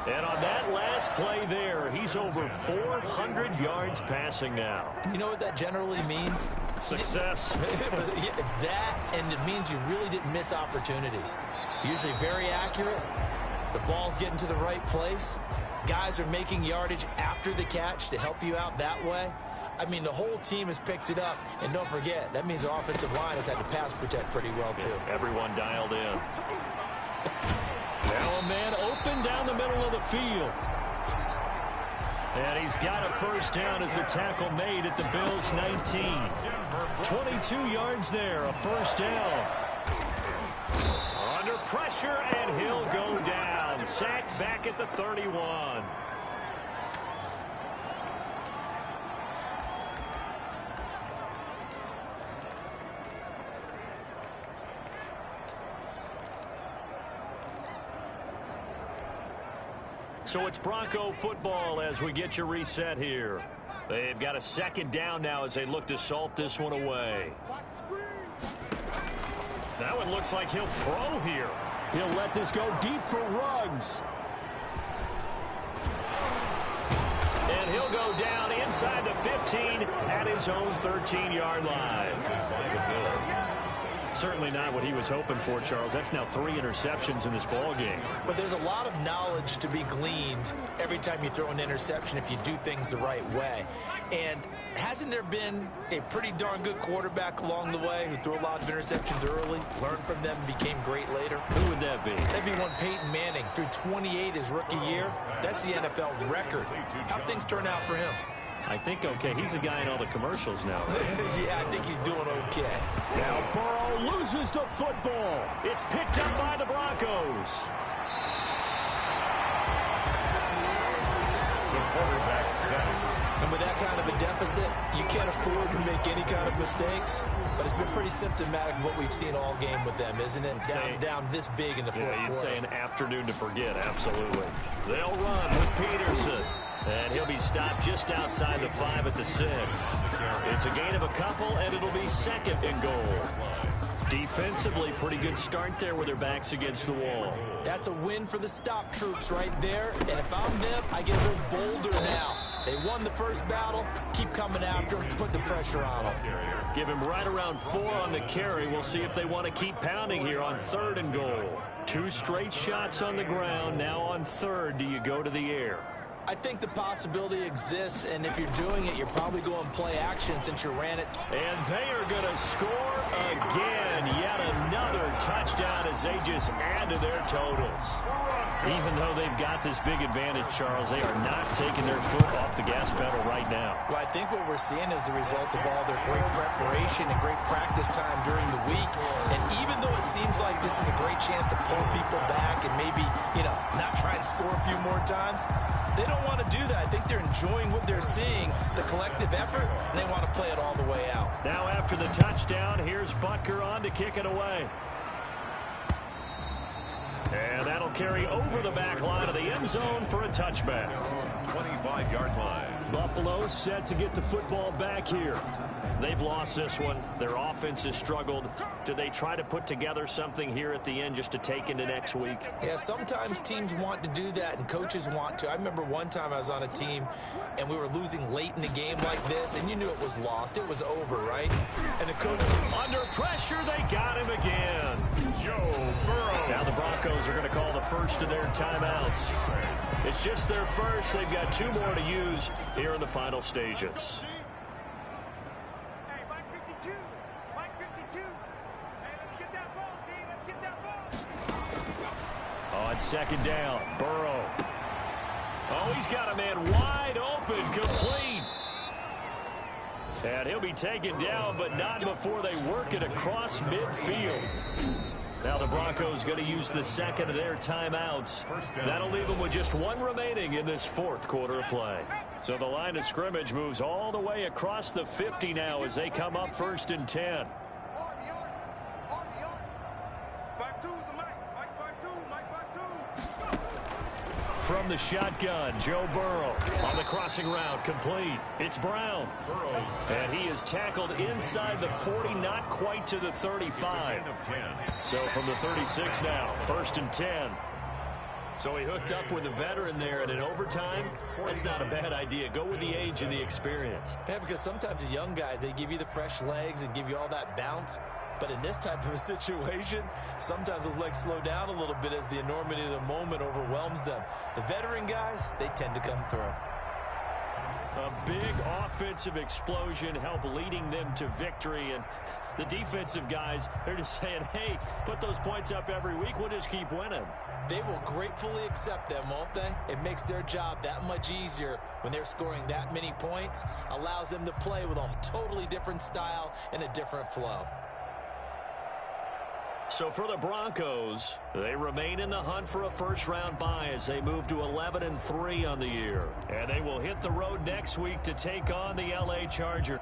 And on that last play there, he's over 400 yards passing now. You know what that generally means? Success. That, and it means you really didn't miss opportunities. Usually very accurate. The ball's getting to the right place. Guys are making yardage after the catch to help you out that way. I mean, the whole team has picked it up. And don't forget, that means the offensive line has had to pass protect pretty well, too. Yeah, everyone dialed in. Now a man open down the middle of the field. And he's got a first down as the tackle made at the Bills' 19. 22 yards there, a first down. Under pressure, and he'll go down. Sacked back at the 31. So it's Bronco football as we get your reset here. They've got a second down now as they look to salt this one away. That one looks like he'll throw here. He'll let this go deep for Ruggs. And he'll go down inside the 15 at his own 13-yard line. Certainly not what he was hoping for, Charles. That's now 3 interceptions in this ball game. But there's a lot of knowledge to be gleaned every time you throw an interception if you do things the right way. And hasn't there been a pretty darn good quarterback along the way who threw a lot of interceptions early, learned from them, and became great later? Who would that be? That'd be one Peyton Manning. Threw 28 his rookie year. That's the NFL record. How'd things turn out for him? I think okay. He's a guy in all the commercials now. Yeah, I think he's doing okay. Now Burrow loses the football. It's picked up by the Broncos. So quarterback set. And with that kind of a deficit, you can't afford to make any kind of mistakes. But it's been pretty symptomatic of what we've seen all game with them, isn't it? Down this big in the fourth quarter. You'd say an afternoon to forget, absolutely. They'll run with Peterson. And he'll be stopped just outside the 5 at the 6. It's a gain of a couple, and it'll be second and goal. Defensively, pretty good start there with their backs against the wall. That's a win for the stop troops right there. And if I'm them, I get a little bolder now. They won the first battle. Keep coming after them. Put the pressure on them. Give him right around 4 on the carry. We'll see if they want to keep pounding here on 3rd and goal. 2 straight shots on the ground. Now on 3rd, do you go to the air? I think the possibility exists, and if you're doing it, you're probably going play action since you ran it. And they are going to score again. Yet another touchdown as they just add to their totals. Even though they've got this big advantage, Charles, they are not taking their foot off the gas pedal right now. Well, I think what we're seeing is the result of all their great preparation and great practice time during the week. And even though it seems like this is a great chance to pull people back and maybe, not try and score a few more times, they don't want to do that. I think they're enjoying what they're seeing, the collective effort, and they want to play it all the way out. Now after the touchdown, here's Butker on to kick it away. And that'll carry over the back line of the end zone for a touchback. 25-yard line. Buffalo set to get the football back here. They've lost this one. Their offense has struggled. Do they try to put together something here at the end just to take into next week? Yeah, sometimes teams want to do that and coaches want to. I remember one time I was on a team and we were losing late in the game like this, and you knew it was lost. It was over, right? And the coach... Under pressure, they got him again. Joe Burrow. Now the Broncos are going to call the first of their timeouts. It's just their first. They've got 2 more to use here in the final stages. Hey, Mike 52. Mike 52. Hey, let's get that ball, D. Let's get that ball. On second down, Burrow. Oh, he's got a man wide open, complete. And he'll be taken down, but not before they work it across midfield. Now the Broncos going to use the second of their timeouts. That'll leave them with just 1 remaining in this 4th quarter of play. So the line of scrimmage moves all the way across the 50 now as they come up 1st and 10. From the shotgun, Joe Burrow on the crossing route, complete. It's Brown. And he is tackled inside the 40, not quite to the 35. So from the 36 now, 1st and 10. So he hooked up with a veteran there, and in overtime, that's not a bad idea. Go with the age and the experience. Yeah, because sometimes the young guys, they give you the fresh legs and give you all that bounce. But in this type of a situation, sometimes those legs slow down a little bit as the enormity of the moment overwhelms them. The veteran guys, they tend to come through. A big offensive explosion helped leading them to victory. And the defensive guys, they're just saying, hey, put those points up every week. We'll just keep winning. They will gratefully accept them, won't they? It makes their job that much easier when they're scoring that many points. Allows them to play with a totally different style and a different flow. So for the Broncos, they remain in the hunt for a first-round bye as they move to 11-3 on the year. And they will hit the road next week to take on the L.A. Chargers.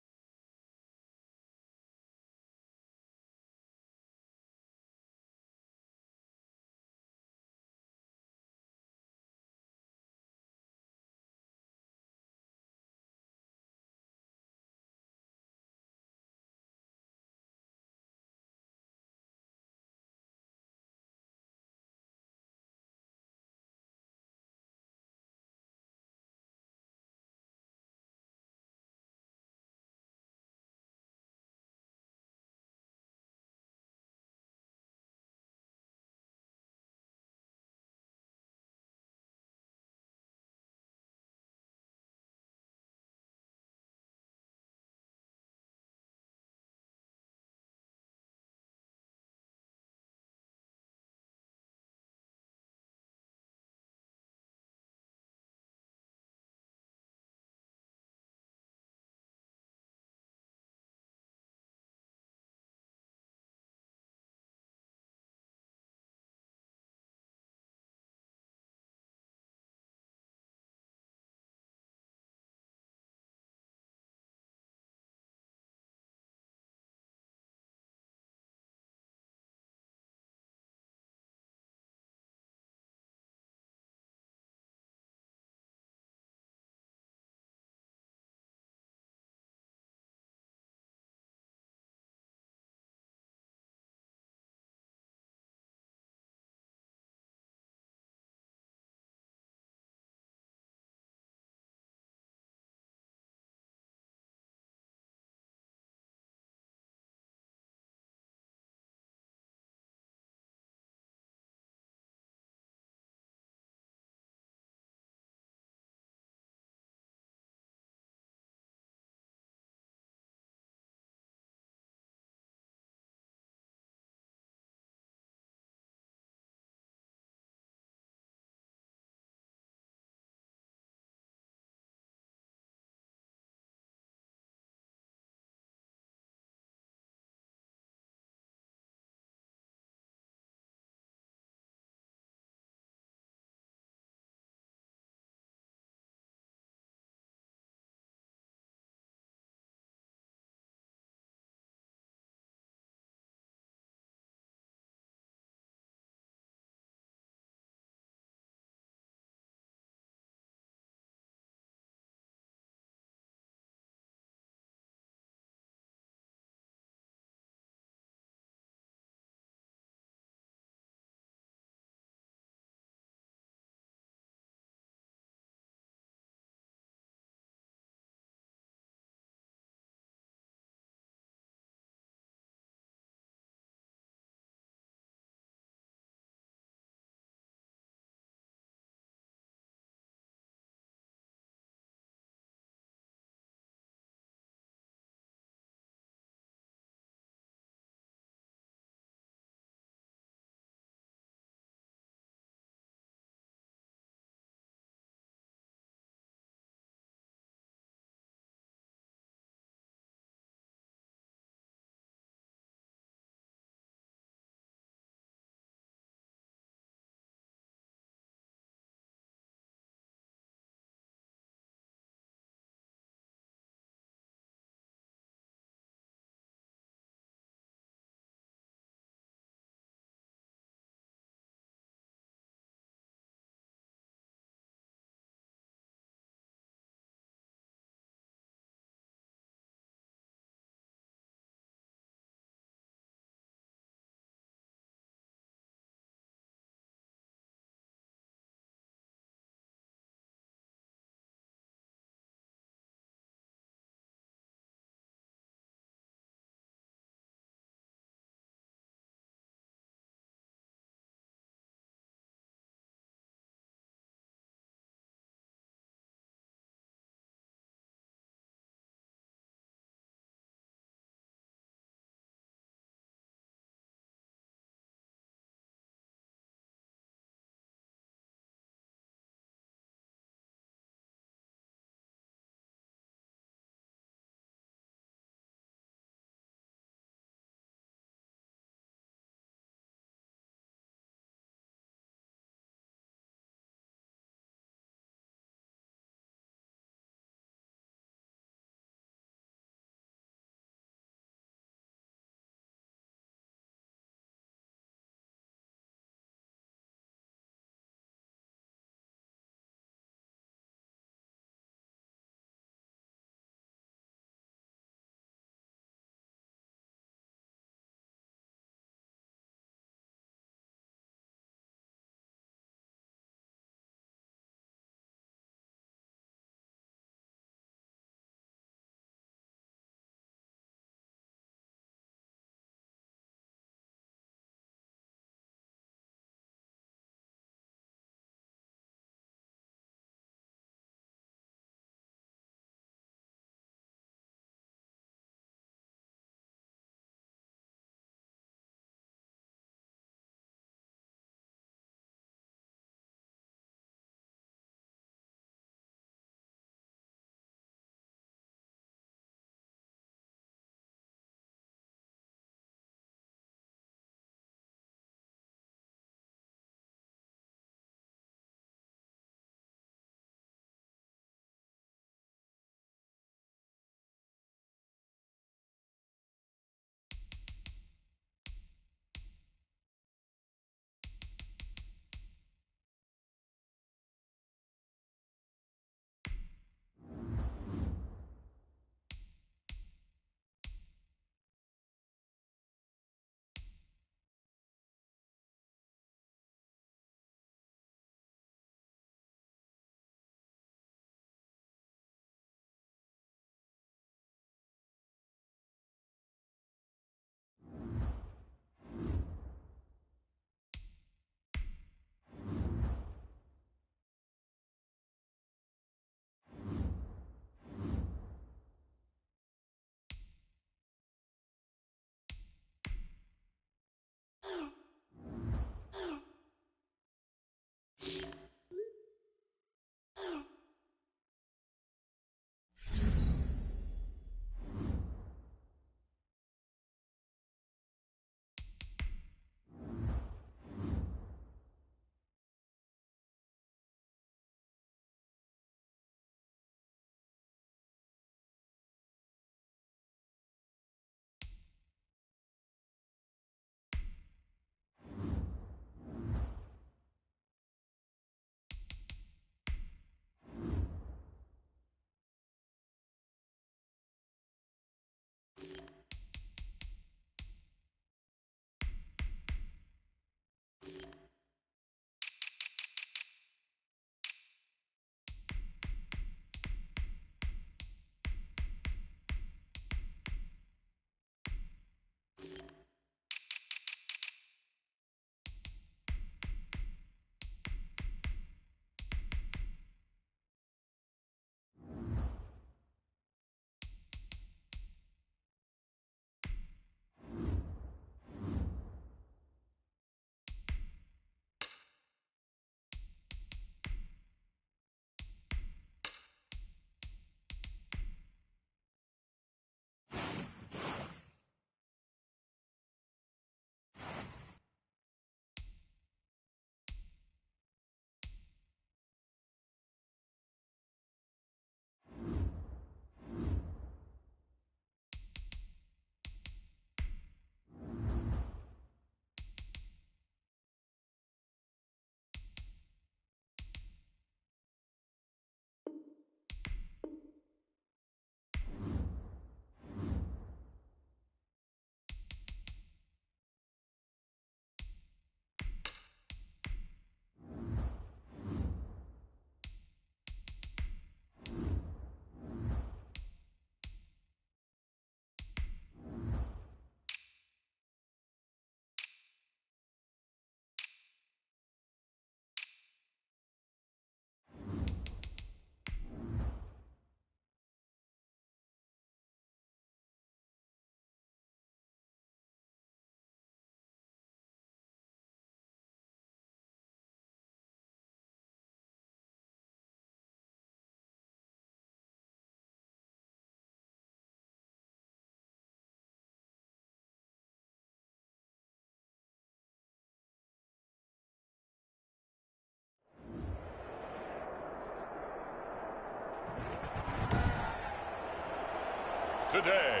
today.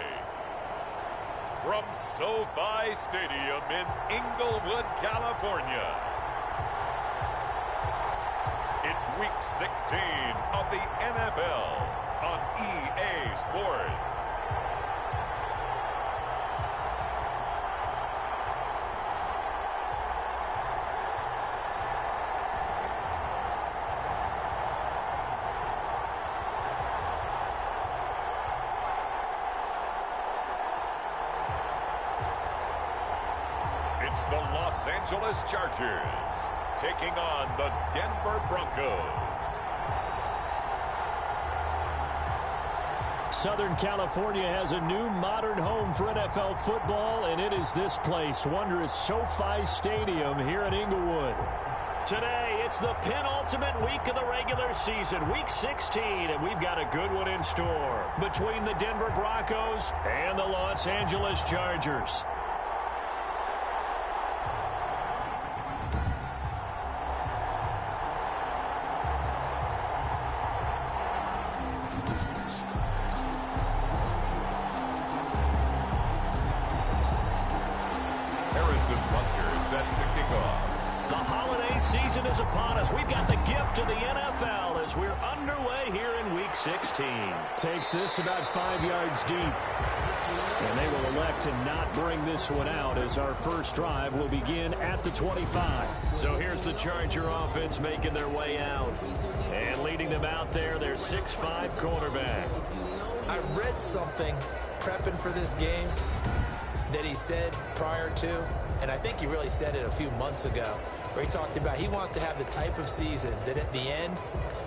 From SoFi Stadium in Inglewood, California, it's Week 16 of the NFL on EA Sports. It's the Los Angeles Chargers taking on the Denver Broncos. Southern California has a new modern home for NFL football, and it is this place, wondrous SoFi Stadium here in Inglewood. Today, it's the penultimate week of the regular season, Week 16, and we've got a good one in store between the Denver Broncos and the Los Angeles Chargers. Set to kick off. The holiday season is upon us. We've got the gift of the NFL as we're underway here in Week 16. Takes this about 5 yards deep. And they will elect to not bring this one out as our first drive will begin at the 25. So here's the Charger offense making their way out. And leading them out there, their 6'5 quarterback. I read something prepping for this game that he said prior to, and I think he really said it a few months ago, where he talked about he wants to have the type of season that at the end,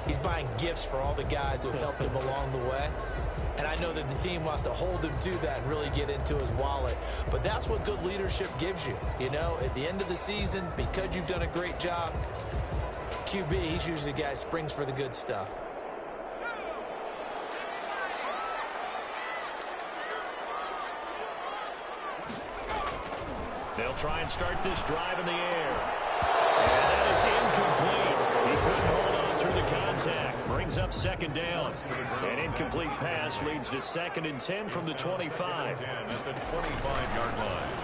he's buying gifts for all the guys who helped him along the way. And I know that the team wants to hold him to that and really get into his wallet. But that's what good leadership gives you. You know, at the end of the season, because you've done a great job, QB, he's usually the guy who springs for the good stuff. They'll try and start this drive in the air. And that is incomplete. He couldn't hold on through the contact. Brings up second down. An incomplete pass leads to 2nd and 10 from the 25. At the 25-yard line.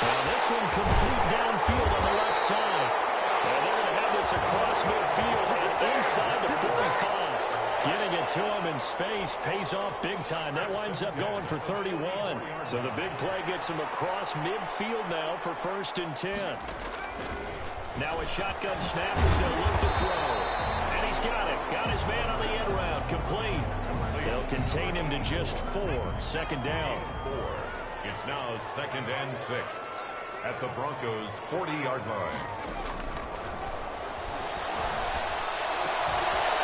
And this one complete downfield on the left side. And they're going to have this across midfield and inside the 45. Getting it to him in space pays off big time. That winds up going for 31. So the big play gets him across midfield now for 1st and 10. Now a shotgun snap as he'll look to throw. And he's got it. Got his man on the end round. Complete. They'll contain him to just 4. 2nd down. It's now 2nd and 6 at the Broncos' 40-yard line.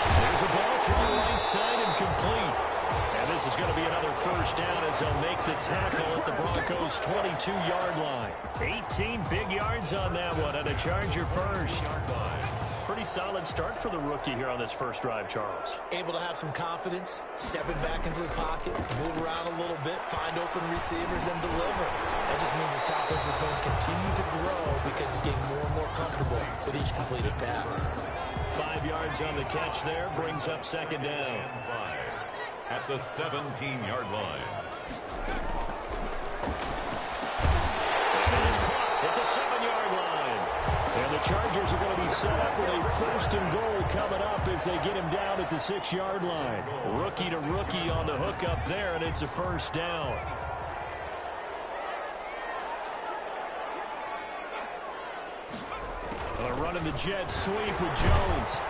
There's a ball through the right side and complete. And this is going to be another 1st down as they'll make the tackle at the Broncos' 22-yard line. 18 big yards on that one and a Charger first. Pretty solid start for the rookie here on this first drive, Charles. Able to have some confidence, stepping back into the pocket, move around a little bit, find open receivers, and deliver. That just means his confidence is going to continue to grow because he's getting more and more comfortable with each completed pass. 5 yards on the catch there, brings up 2nd down. At the 17-yard line. And it's caught at the 7-yard line. And the Chargers are going to be set up with a 1st and goal coming up as they get him down at the 6-yard line. Rookie to rookie on the hook up there, and it's a 1st down. Running the jet sweep with Jones.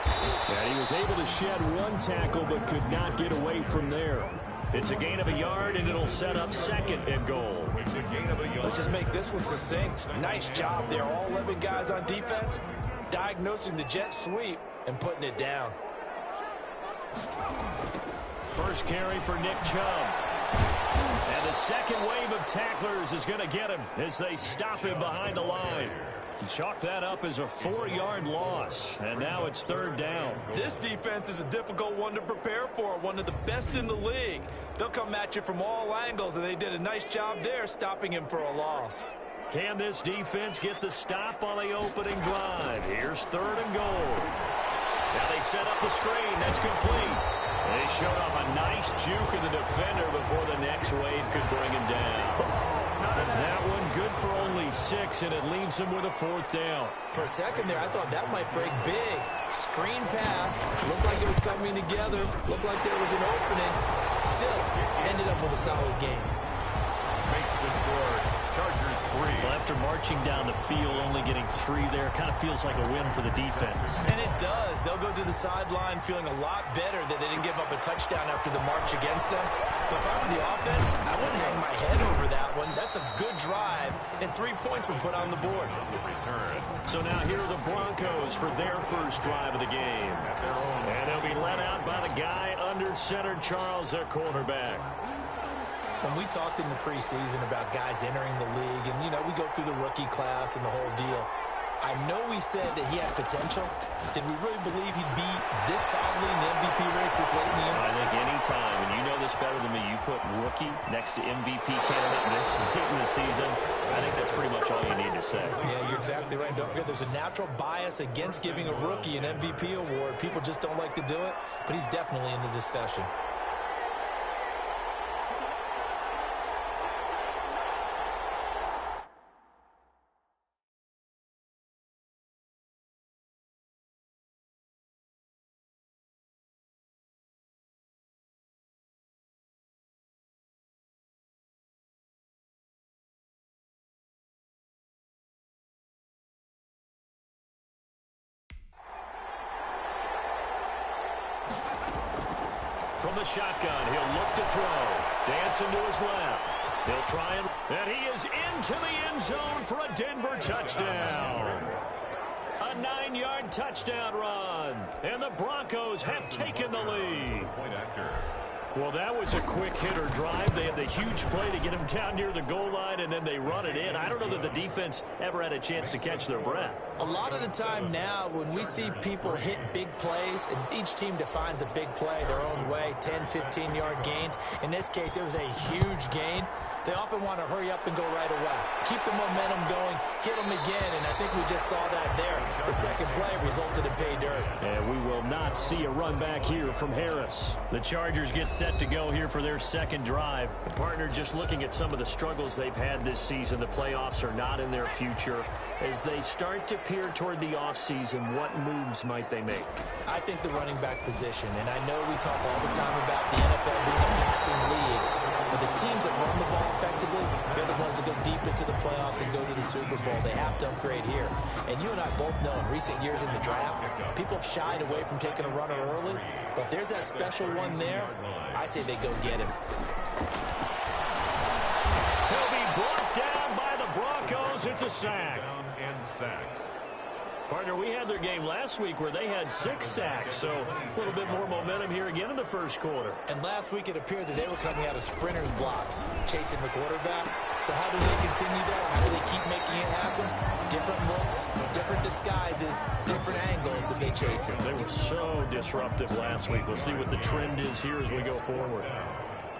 And he was able to shed one tackle but could not get away from there. It's a gain of a yard, and it'll set up 2nd and goal. It's a gain of a yard. Let's just make this one succinct. Nice job there. All 11 guys on defense diagnosing the jet sweep and putting it down. First carry for Nick Chubb. And the second wave of tacklers is going to get him as they stop him behind the line. Chalk that up as a 4-yard loss, and now it's 3rd down. This defense is a difficult one to prepare for, one of the best in the league. They'll come at you from all angles, and they did a nice job there stopping him for a loss. Can this defense get the stop on the opening drive? Here's 3rd and goal. Now they set up the screen. That's complete. They showed off a nice juke of the defender before the next wave could bring him down. That one good for only 6, and it leaves him with a 4th down. For a second there, I thought that might break big. Screen pass. Looked like it was coming together. Looked like there was an opening. Still, ended up with a solid game. Makes the score Chargers 3. Well, after marching down the field, only getting 3 there, kind of feels like a win for the defense. And it does. They'll go to the sideline feeling a lot better that they didn't give up a touchdown after the march against them. But if I were the offense, I wouldn't hang my head over that one. That's a good drive, and 3 points were put on the board. So now here are the Broncos for their first drive of the game. And they'll be led out by the guy under center, Charles, their quarterback. When we talked in the preseason about guys entering the league, and, we go through the rookie class and the whole deal, I know we said that he had potential. Did we really believe he'd be this solidly in the MVP race this late in the year? I think any time, and you know this better than me, you put rookie next to MVP candidate this late in the season, I think that's pretty much all you need to say. Yeah, you're exactly right. Don't forget, there's a natural bias against giving a rookie an MVP award. People just don't like to do it, but he's definitely in the discussion. From the shotgun, he'll look to throw. Dancing to his left. He'll try and he is into the end zone for a Denver touchdown. A 9-yard touchdown run. And the Broncos have taken the lead. Point after. Well, that was a quick hitter drive. They had the huge play to get him down near the goal line, and then they run it in. I don't know that the defense ever had a chance to catch their breath. A lot of the time now, when we see people hit big plays, and each team defines a big play their own way, 10, 15-yard gains. In this case, it was a huge gain. They often want to hurry up and go right away. Keep the momentum going, hit them again, and I think we just saw that there. The second play resulted in pay dirt. And we will not see a run back here from Harris. The Chargers get set to go here for their second drive. The partner just looking at some of the struggles they've had this season. The playoffs are not in their future. As they start to peer toward the offseason, what moves might they make? I think the running back position, and I know we talk all the time about the NFL being a passing league, but the teams that run the ball effectively, they're the ones that go deep into the playoffs and go to the Super Bowl. They have to upgrade here. And you and I both know in recent years in the draft, people have shied away from taking a runner early, but if there's that special one there, I say they go get him. He'll be brought down by the Broncos. It's a sack. Down and sack. Partner, we had their game last week where they had 6 sacks, so a little bit more momentum here again in the first quarter. And last week it appeared that they were coming out of sprinters blocks, chasing the quarterback. So how do they continue that? How do they keep making it happen? Different looks, different disguises, different angles that they chase it. They were so disruptive last week. We'll see what the trend is here as we go forward.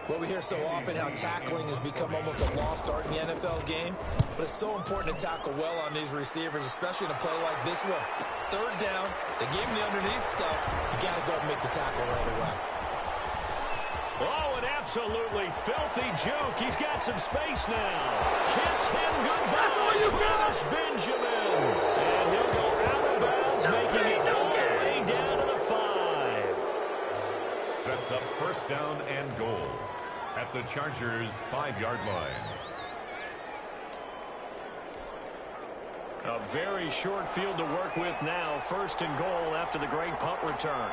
Well, we hear so often how tackling has become almost a lost art in the NFL game, but it's so important to tackle well on these receivers, especially in a play like this one. Third down, they gave him the underneath stuff. You got to go and make the tackle right away. Oh, an absolutely filthy juke. He's got some space now. Kiss him goodbye, Travis Benjamin. And he'll go out of bounds, making it all the way down to the 5. Sets up first down and goal at the Chargers' 5-yard line. A very short field to work with now. First and goal after the great punt return.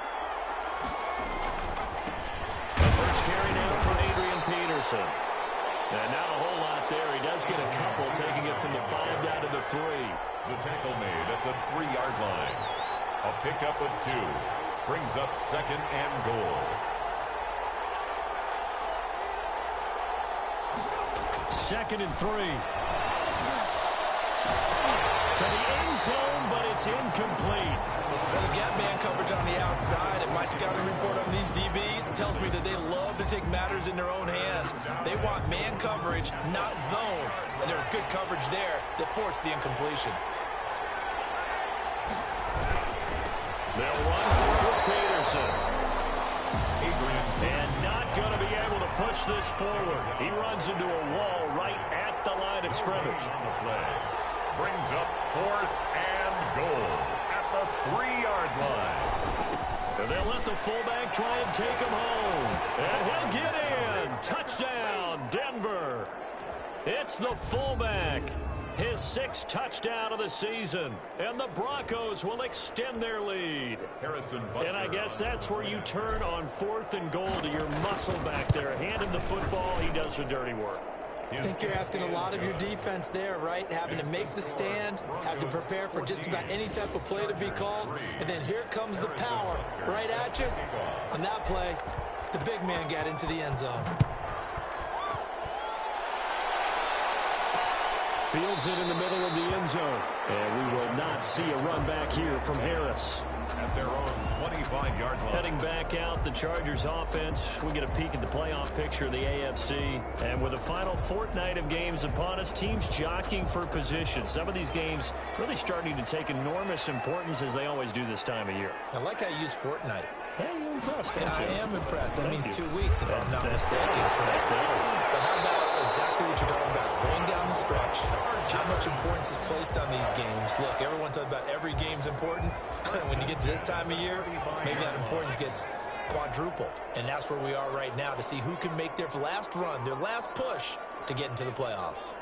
The first carry now for Adrian Peterson. And not a whole lot there. He does get a couple, taking it from the 5 down to the 3. The tackle made at the 3-yard line. A pickup of 2. Brings up second and goal. Second and 3. To the end zone, but it's incomplete. Well, they've got man coverage on the outside, and my scouting report on these DBs tells me that they love to take matters in their own hands. They want man coverage, not zone. And there was good coverage there that forced the incompletion. They'll run for Peterson. And not going to be able to push this forward. He runs into a wall right at the line of scrimmage. On the play. Brings up 4th and goal at the 3-yard line. And they'll let the fullback try and take him home. And he'll get in. Touchdown, Denver. It's the fullback. His 6th touchdown of the season. And the Broncos will extend their lead. And I guess that's where you turn on 4th and goal to your muscle back there. Hand him the football. He does the dirty work. I think you're asking a lot of your defense there, right? Having to make the stand, have to prepare for just about any type of play to be called, and then here comes the power right at you. On that play, the big man got into the end zone. Fields it in the middle of the end zone. And we will not see a run back here from Harris. At their own 25-yard line. Heading back out, the Chargers offense. We get a peek at the playoff picture of the AFC. And with the final fortnight of games upon us, teams jockeying for position. Some of these games really starting to take enormous importance as they always do this time of year. I like how you use fortnight. Hey, you're impressed, Yeah, aren't you? I am impressed. That Thank means you. 2 weeks, if I'm not mistaken. But how about exactly what you're talking about? Going down the stretch, how much importance is placed on these games? Look, everyone talks about every game's important. When you get to this time of year, maybe that importance gets quadrupled. And that's where we are right now to see who can make their last run, their last push to get into the playoffs.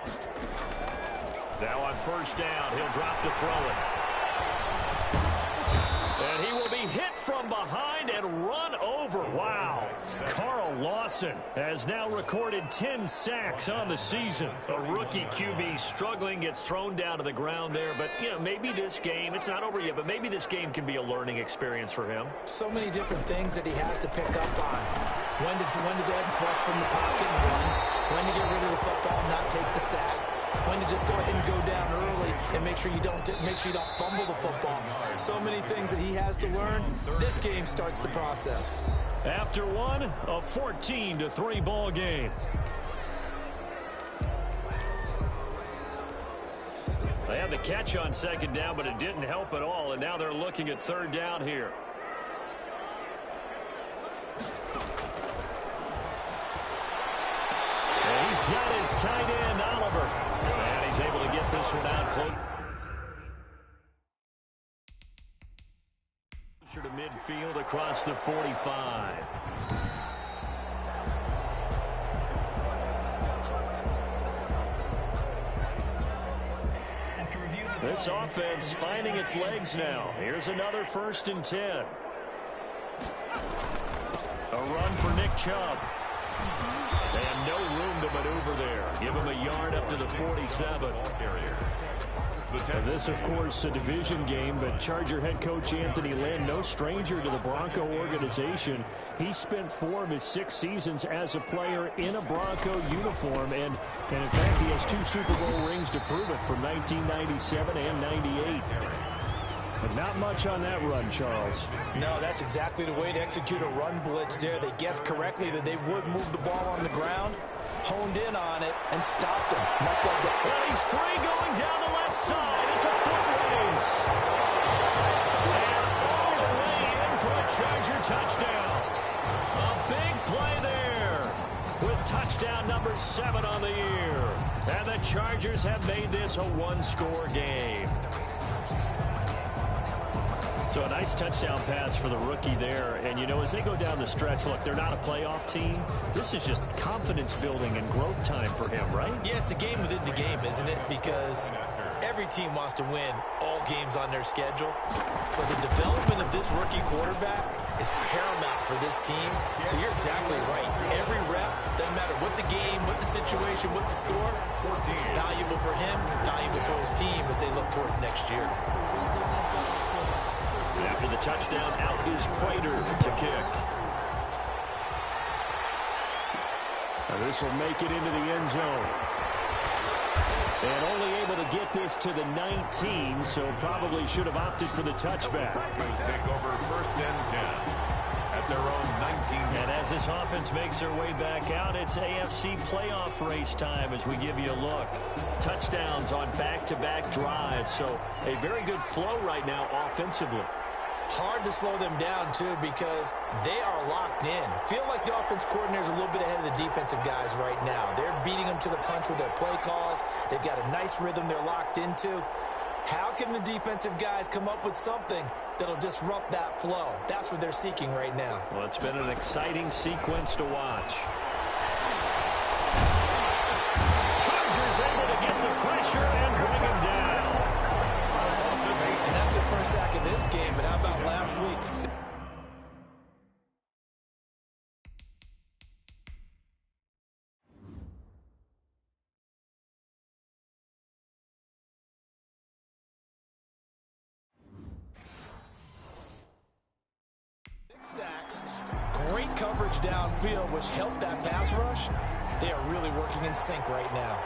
Now on 1st down, he'll drop to throw it. And he will be hit from behind and run over. Wow. Carl Lawson has now recorded 10 sacks on the season. A rookie QB struggling, gets thrown down to the ground there. But, you know, maybe this game, it's not over yet, but maybe this game can be a learning experience for him. So many different things that he has to pick up on. When to go ahead and flush from the pocket and run. When to get rid of the football and not take the sack. When to just go ahead and go down early and make sure you don't fumble the football. So many things that he has to learn. This game starts the process. After one, a 14-3 ball game. They had the catch on 2nd down, but it didn't help at all, and now they're looking at 3rd down here. And he's got his tight end, Oliver. And he's able to get this one out close. Closer to midfield across the 45. This offense finding its legs now. Here's another 1st and 10. A run for Nick Chubb. And no room to maneuver there. Give him a yard up to the 47. And this, of course, a division game, but Charger head coach Anthony Lynn, no stranger to the Bronco organization. He spent 4 of his 6 seasons as a player in a Bronco uniform, and in fact, he has 2 Super Bowl rings to prove it from 1997 and 98. But not much on that run, Charles. No, that's exactly the way to execute a run blitz there. They guessed correctly that they would move the ball on the ground, honed in on it, and stopped him. Well, he's free going down the left side. It's a foot race. And all the way in for a Charger touchdown. A big play there with touchdown number 7 on the year. And the Chargers have made this a 1-score game. So a nice touchdown pass for the rookie there. And, you know, as they go down the stretch, look, they're not a playoff team. This is just confidence building and growth time for him, right? Yeah, it's a game within the game, isn't it? Because every team wants to win all games on their schedule. But the development of this rookie quarterback is paramount for this team. So you're exactly right. Every rep, doesn't matter what the game, what the situation, what the score, valuable for him, valuable for his team as they look towards next year. After the touchdown, out is Prater to kick. Now this will make it into the end zone. And only able to get this to the 19, so probably should have opted for the touchback. Broncos take over 1st and 10 at their own 19. And as this offense makes their way back out, it's AFC playoff race time as we give you a look. Touchdowns on back-to-back drives, so a very good flow right now offensively. Hard to slow them down, too, because they are locked in. Feel like the offense coordinator is a little bit ahead of the defensive guys right now. They're beating them to the punch with their play calls. They've got a nice rhythm they're locked into. How can the defensive guys come up with something that'll disrupt that flow? That's what they're seeking right now. Well, it's been an exciting sequence to watch. Chargers able to get the pressure and bring him down. And that's the first sack of this game, but how about last week's? Sacks. Great coverage downfield, which helped that pass rush. They are really working in sync right now.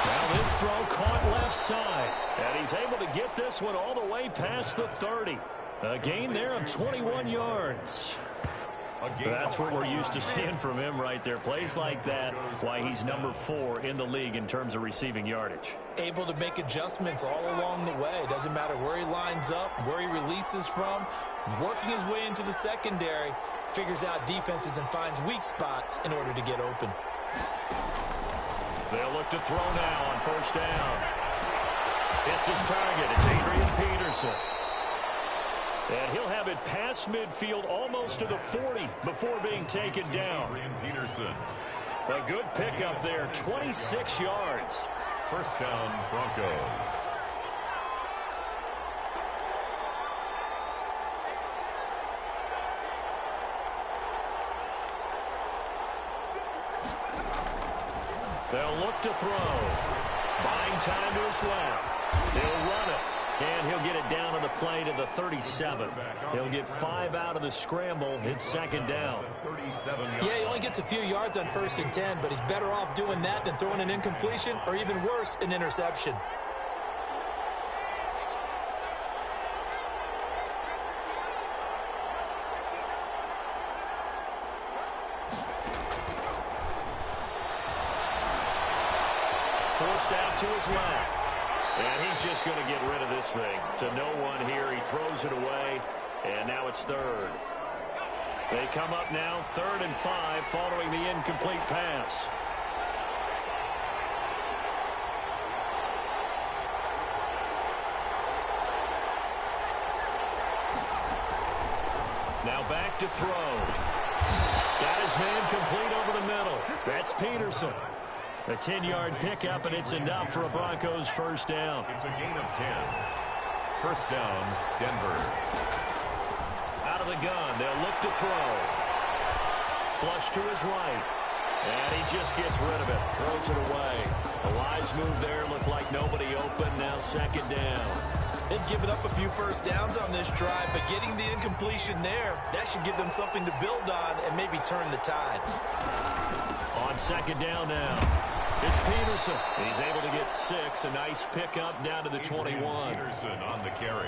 Now this throw caught left side. And he's able to get this one all the way past the 30. A gain there of 21 yards. That's what we're used to seeing from him right there. Plays like that, why he's number 4 in the league in terms of receiving yardage. Able to make adjustments all along the way. Doesn't matter where he lines up, where he releases from. Working his way into the secondary, figures out defenses and finds weak spots in order to get open. They'll look to throw now on first down. It's his target. It's Adrian Peterson. And he'll have it past midfield almost to the 40 before being taken down. Peterson. A good pickup there, 26 yards. First down, Broncos. They'll look to throw. Buying time to his left. He'll run it. And he'll get it down on the play to the 37. He'll get 5 out of the scramble. It's second down. Yeah, he only gets a few yards on 1st and 10, but he's better off doing that than throwing an incompletion or even worse, an interception. Forced out to his left. And he's just going to get rid of this thing. To no one here. He throws it away. And now it's third. They come up now 3rd and 5 following the incomplete pass. Now back to throw. Got his man complete over the middle. That's Peterson. A 10-yard pickup, and it's enough for a Broncos first down. It's a gain of 10. First down, Denver. Out of the gun, they'll look to throw. Flush to his right. And he just gets rid of it. Throws it away. A wise move there. Looked like nobody open. Now second down. They've given up a few first downs on this drive, but getting the incompletion there, that should give them something to build on and maybe turn the tide. On second down now. It's Peterson. He's able to get 6. A nice pickup down to the 21. Peterson on the carry.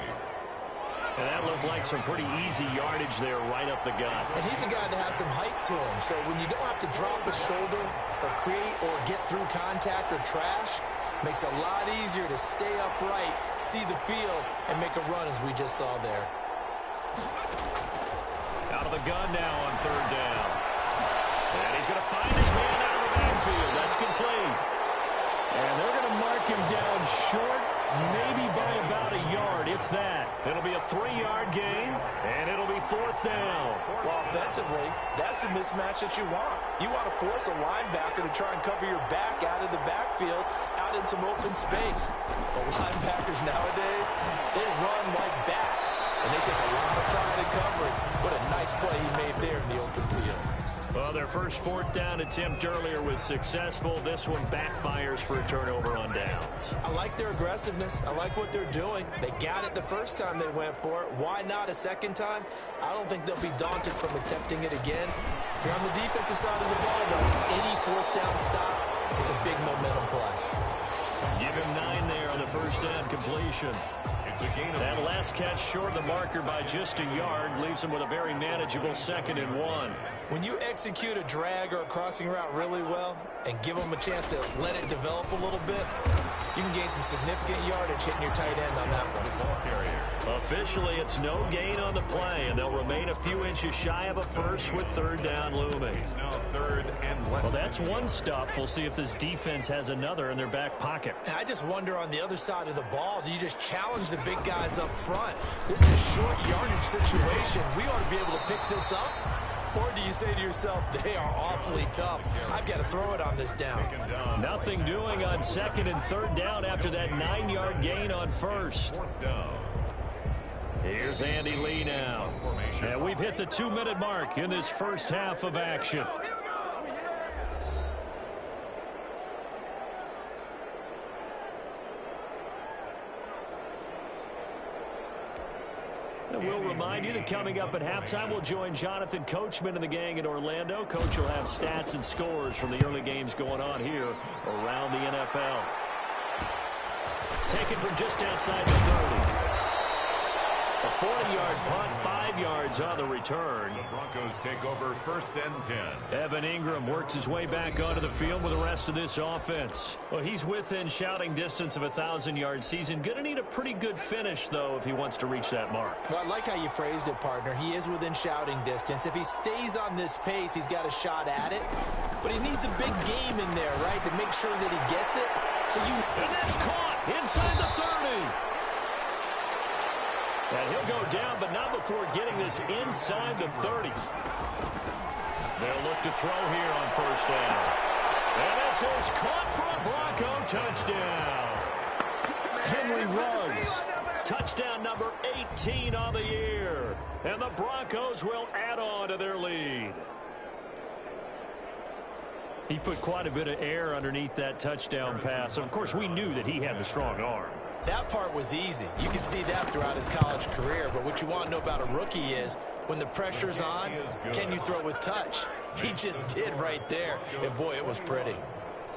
And that looked like some pretty easy yardage there right up the gut. And he's a guy that has some height to him, so when you don't have to drop a shoulder or create or get through contact or trash, makes it a lot easier to stay upright, see the field, and make a run as we just saw there. Out of the gun now on third down. And he's going to find his man out of the backfield. That's complete. And they're going to mark him down short, maybe by about a yard, if that. It'll be a 3-yard gain, and it'll be 4th down. Well, offensively, that's the mismatch that you want. You want to force a linebacker to try and cover your back out of the backfield, out in some open space. The linebackers nowadays, they run like backs, and they take a lot of pride in covering. What a nice play he made there in the open field. Well, their first 4th down attempt earlier was successful. This one backfires for a turnover on downs. I like their aggressiveness. I like what they're doing. They got it the first time they went for it. Why not a second time? I don't think they'll be daunted from attempting it again. If you're on the defensive side of the ball, though, any 4th down stop is a big momentum play. Give him 9 there on the first down completion. It's a gain of That last catch short of the marker by just a yard leaves him with a very manageable 2nd and 1. When you execute a drag or a crossing route really well and give them a chance to let it develop a little bit, you can gain some significant yardage hitting your tight end on that one. ball carrier. Officially, it's no gain on the play, and they'll remain a few inches shy of a first with 3rd down looming. Now 3rd and less. Well, that's one stuff. We'll see if this defense has another in their back pocket. And I just wonder on the other side of the ball, do you just challenge the big guys up front? This is a short yardage situation. We ought to be able to pick this up. Or do you say to yourself, they are awfully tough. I've got to throw it on this down. Nothing doing on 2nd and 3rd down after that 9-yard gain on 1st. 4th down. Here's Andy Lee now. And we've hit the 2-minute mark in this first half of action. And we'll remind you that coming up at halftime, we'll join Jonathan Coachman and the gang in Orlando. Coach will have stats and scores from the early games going on here around the NFL. Taken from just outside the 30. A 40-yard punt, 5 yards on the return. The Broncos take over 1st and 10. Evan Ingram works his way back onto the field with the rest of this offense. Well, he's within shouting distance of a 1,000-yard season. Going to need a pretty good finish, though, if he wants to reach that mark. Well, I like how you phrased it, partner. He is within shouting distance. If he stays on this pace, he's got a shot at it. But he needs a big game in there, right, to make sure that he gets it. And that's caught inside the 30. And he'll go down, but not before getting this inside the 30. They'll look to throw here on 1st down. And this is caught for a Bronco touchdown. Henry Ruggs, touchdown number 18 on the year. And the Broncos will add on to their lead. He put quite a bit of air underneath that touchdown pass. Of course, we knew that he had the strong arm. That part was easy. You can see that throughout his college career. But what you want to know about a rookie is when the pressure's on, can you throw with touch? He just did right there. And, boy, it was pretty.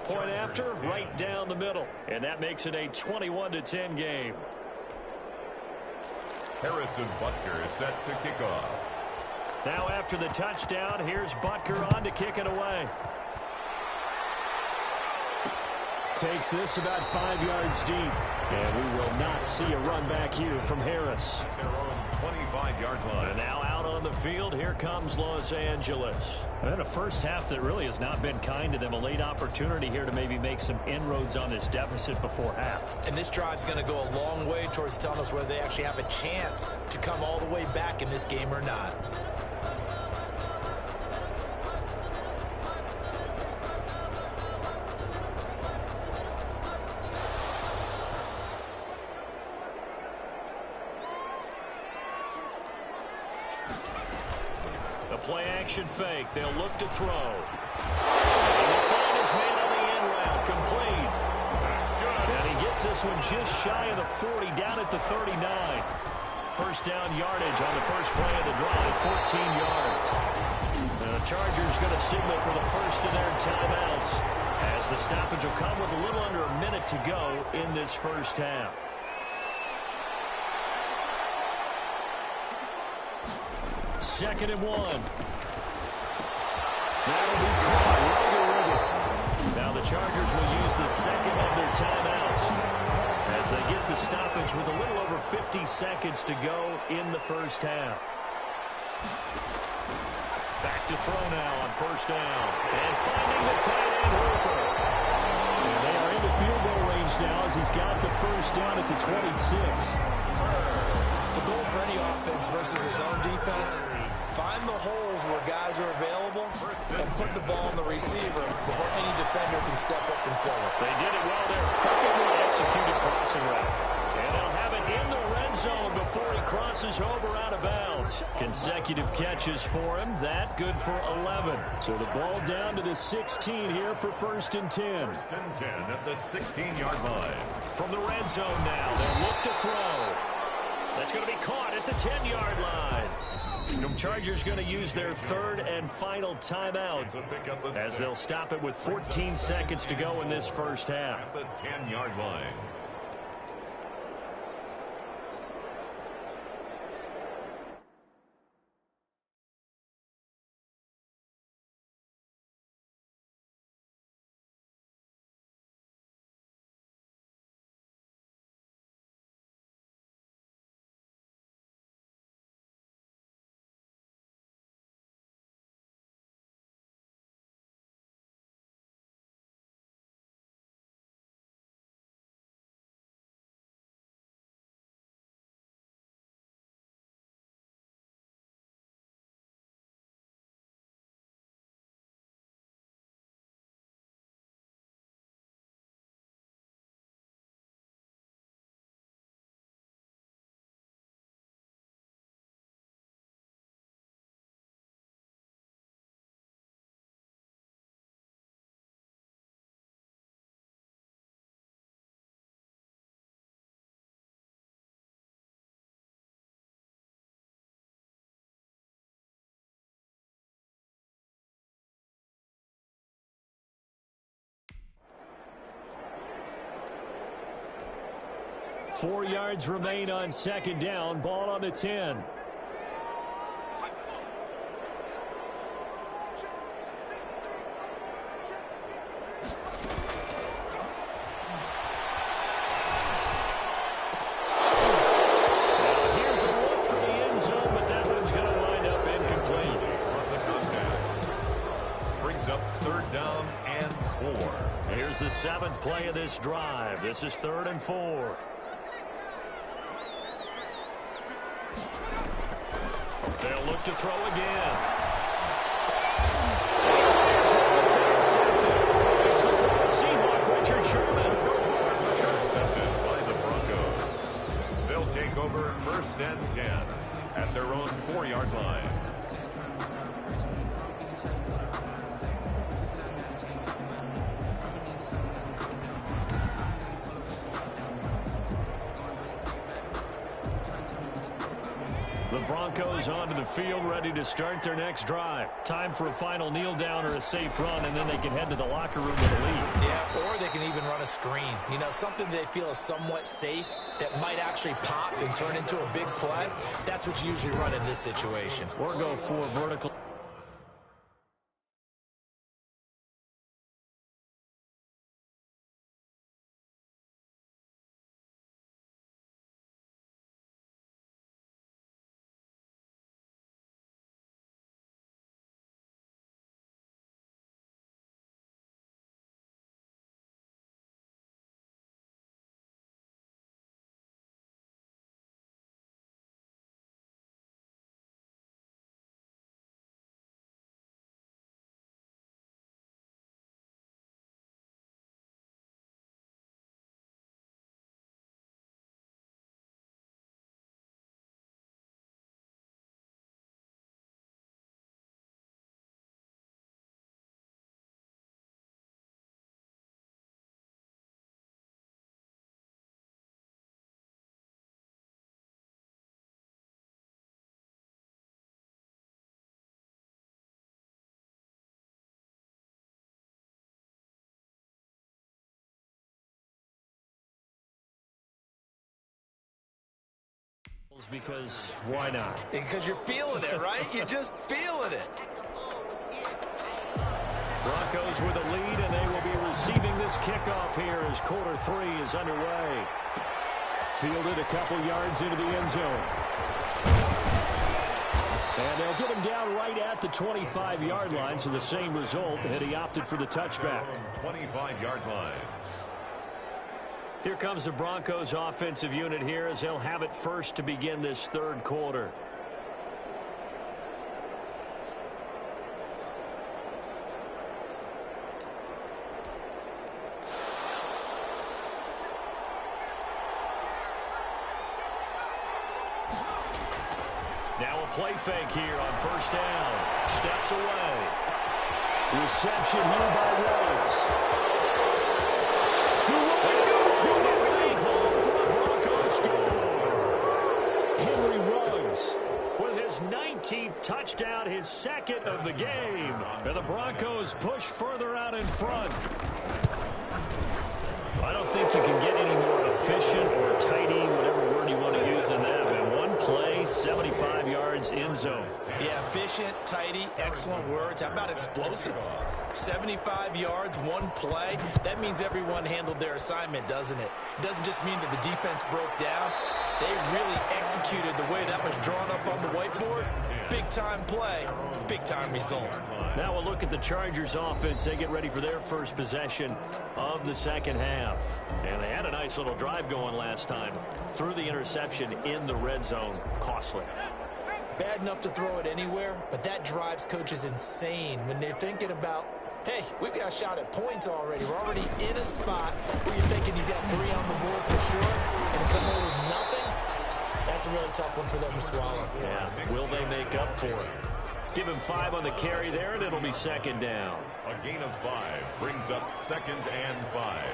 Point after, right down the middle. And that makes it a 21-10 game. Harrison Butker is set to kick off. Now after the touchdown, here's Butker on to kick it away. Takes this about 5 yards deep. And we will not see a run back here from Harris. At their own 25-yard line. And now out on the field, here comes Los Angeles. And a first half that really has not been kind to them. A late opportunity here to maybe make some inroads on this deficit before half. And this drive's going to go a long way towards telling us whether they actually have a chance to come all the way back in this game or not. Play action fake. They'll look to throw. And he'll find his man on the end route. Complete. That's good. And he gets this one just shy of the 40, down at the 39. First down yardage on the first play of the drive, 14 yards. And the Chargers going to signal for the first of their timeouts as the stoppage will come with a little under a minute to go in this first half. Second and 1. That'll be caught right with it. Now the Chargers will use the second of their timeouts as they get the stoppage with a little over 50 seconds to go in the first half. Back to throw now on 1st down. And finding the tight end Hooper. And they are into field goal range now as he's got the first down at the 26. The goal for any offense versus his own defense, find the holes where guys are available and put the ball on the receiver before any defender can step up and fill it. They did it well there. Perfectly executed crossing route. And they'll have it in the red zone before he crosses over out of bounds. Consecutive catches for him. That good for 11. So the ball down to the 16 here for 1st and 10. 1st and 10 at the 16-yard line. From the red zone now, they'll look to throw. That's going to be caught at the 10-yard line. The Chargers going to use their 3rd and final timeout as they'll stop it with 14 seconds to go in this first half. At the 10-yard line. 4 yards remain on second down. Ball on the 10. Here's a look for the end zone, but that one's going to wind up incomplete. Brings up 3rd down and 4. Here's the 7th play of this drive. This is 3rd and 4. They'll look to throw again. It's intercepted. It's the third Seahawk, Richard Sherman. Intercepted by the Broncos. They'll take over 1st and 10 at their own 4-yard line. The Broncos onto the field, ready to start their next drive. Time for a final kneel down or a safe run, and then they can head to the locker room with a lead. Yeah, or they can even run a screen. You know, something they feel is somewhat safe that might actually pop and turn into a big play. That's what you usually run in this situation. Or go for vertical. Because why not? Because you're feeling it, right? You're just feeling it. Broncos with a lead, and they will be receiving this kickoff here as quarter 3 is underway. Fielded a couple yards into the end zone. And they'll get him down right at the 25-yard line, so the same result, and he opted for the touchback. 25-yard line. Here comes the Broncos offensive unit here as they'll have it first to begin this 3rd quarter. Now a play fake here on 1st down. Steps away. Reception here by Rhodes. Henry Ruggs with his 19th touchdown, his 2nd of the game. And the Broncos push further out in front. I don't think you can get any more efficient or tidy, whatever word you want to use in that. And one play, 75 yards in zone. Yeah, efficient, tidy, excellent words. How about explosive? 75 yards, one play. That means everyone handled their assignment, doesn't it? It doesn't just mean that the defense broke down. They really executed the way that was drawn up on the whiteboard. Big-time play, big-time result. Now we'll look at the Chargers offense. They get ready for their first possession of the 2nd half. And they had a nice little drive going last time. Threw the interception in the red zone. Costly. Bad enough to throw it anywhere, but that drives coaches insane when they're thinking about, hey, we've got a shot at points already. We're already in a spot where you're thinking you got 3 on the board for sure, and to come away with nothing, that's a really tough one for them to swallow. Yeah, will they make up for it? Give him 5 on the carry there, and it'll be 2nd down. A gain of 5 brings up 2nd and 5.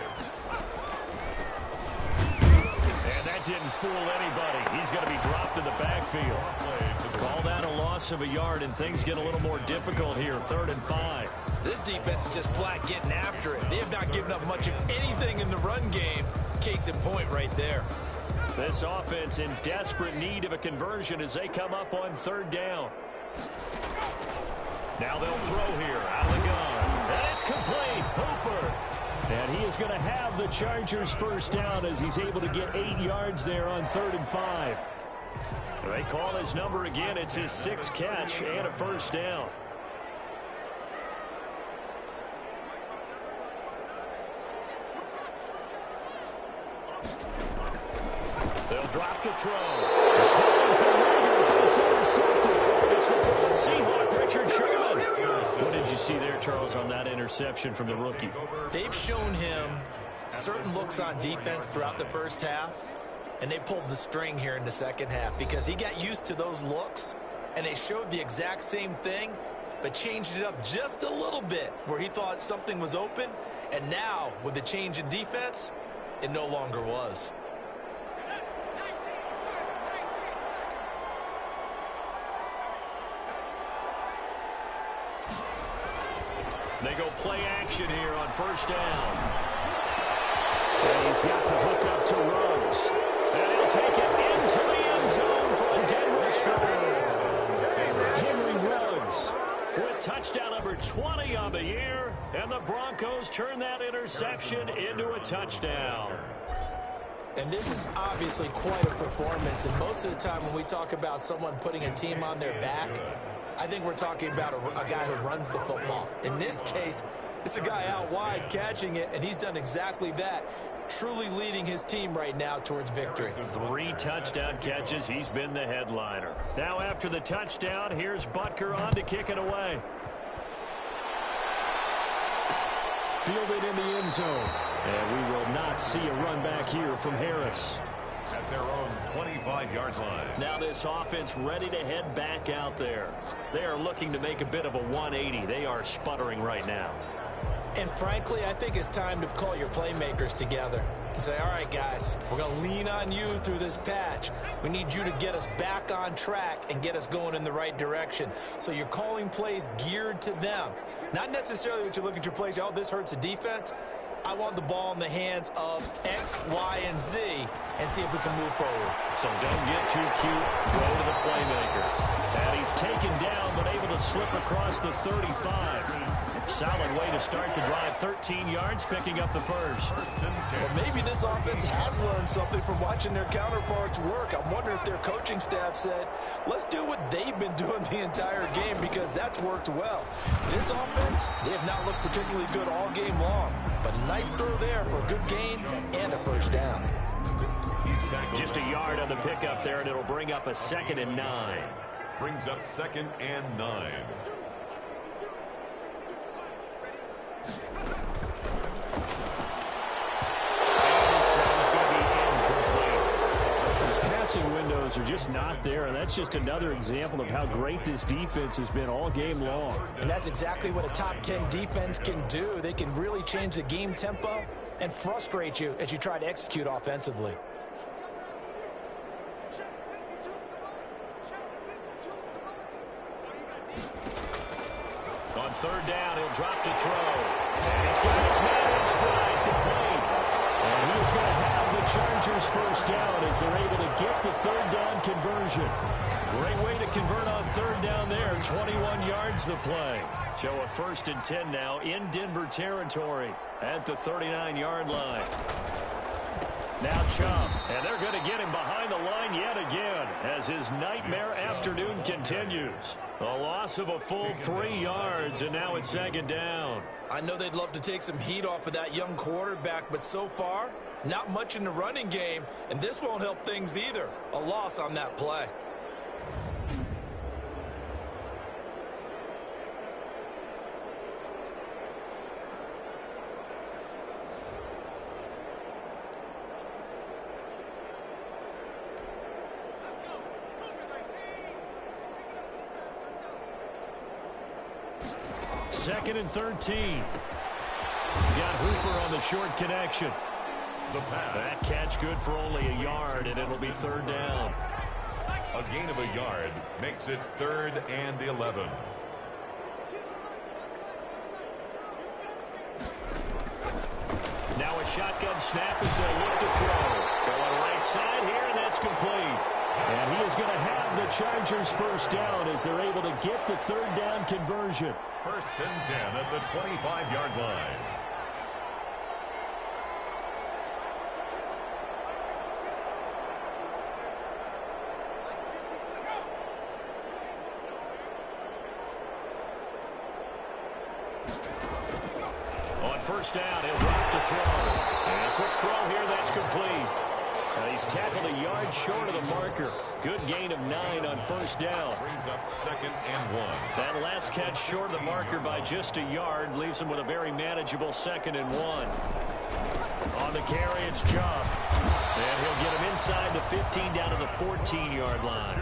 And that didn't fool anybody. He's going to be dropped in the backfield. Call that a loss of a yard, and things get a little more difficult here. 3rd and 5. This defense is just flat getting after it. They have not given up much of anything in the run game. Case in point right there. This offense in desperate need of a conversion as they come up on third down. Now they'll throw here out of the gun. And it's complete. Hooper. And he is going to have the Chargers first down as he's able to get 8 yards there on 3rd and 5. They call his number again. It's his 6th catch and a first down. They'll drop to throw. It's intercepted. It's the third Seahawk, Richard Sherman. What did you see there, Charles, on that interception from the rookie? They've shown him certain looks on defense throughout the first half, and they pulled the string here in the second half because he got used to those looks, and they showed the exact same thing, but changed it up just a little bit where he thought something was open, and now with the change in defense, it no longer was. They go play action here on first down. And he's got the hook up to Ruggs. And he'll take it into the end zone for a Denver score. Henry Ruggs with touchdown number 20 on the year. And the Broncos turn that interception into a touchdown. And this is obviously quite a performance. And most of the time when we talk about someone putting a team on their back, I think we're talking about a guy who runs the football. In this case, it's a guy out wide catching it, and he's done exactly that, truly leading his team right now towards victory. 3 touchdown catches. He's been the headliner. Now after the touchdown, here's Butker on to kick it away. Fielded in the end zone. And we will not see a run back here from Harris. At their own 25-yard line. Now this offense ready to head back out there. They are looking to make a bit of a 180. They are sputtering right now. And frankly, I think it's time to call your playmakers together and say, all right, guys, we're going to lean on you through this patch. We need you to get us back on track and get us going in the right direction. So you're calling plays geared to them. Not necessarily what you look at your plays, oh, this hurts the defense. I want the ball in the hands of X, Y, and Z and see if we can move forward. So don't get too cute. Go to the playmakers. And he's taken down but able to slip across the 35. Solid way to start the drive. 13 yards, picking up the first. Well, maybe this offense has learned something from watching their counterparts work. I'm wondering if their coaching staff said, let's do what they've been doing the entire game because that's worked well. This offense, they have not looked particularly good all game long. But a nice throw there for a good gain and a first down. Just a yard on the pickup there, and it'll bring up a 2nd and 9. Brings up 2nd and 9. Windows are just not there, and that's just another example of how great this defense has been all game long. And that's exactly what a top 10 defense can do. They can really change the game tempo and frustrate you as you try to execute offensively. On 3rd down, he'll drop to throw. And he's got his man in stride, complete. And he's going to have the Chargers first down as they're able to get the 3rd down conversion. Great way to convert on 3rd down there. 21 yards the play. So a 1st and 10 now in Denver territory at the 39-yard line. Now Chubb, and they're going to get him behind the line yet again as his nightmare afternoon continues. A loss of a full 3 yards, and now it's 2nd down. I know they'd love to take some heat off of that young quarterback, but so far, not much in the running game, and this won't help things either. A loss on that play. Second and 13. He's got Hooper on the short connection. That catch good for only a yard, and it'll be 3rd down. A gain of a yard makes it 3rd and 11. Now a shotgun snap as they look to throw. Going right side, complete. And he is going to have the Chargers first down as they're able to get the third down conversion. First and 10 at the 25-yard line. On first down, he'll drop to throw. And a quick throw here that's complete. He's tackled a yard short of the marker. Good gain of 9 on first down. Brings up 2nd and 1. That last catch short of the marker by just a yard leaves him with a very manageable 2nd and 1. On the carry, it's Chubb. And he'll get him inside the 15 down to the 14-yard line.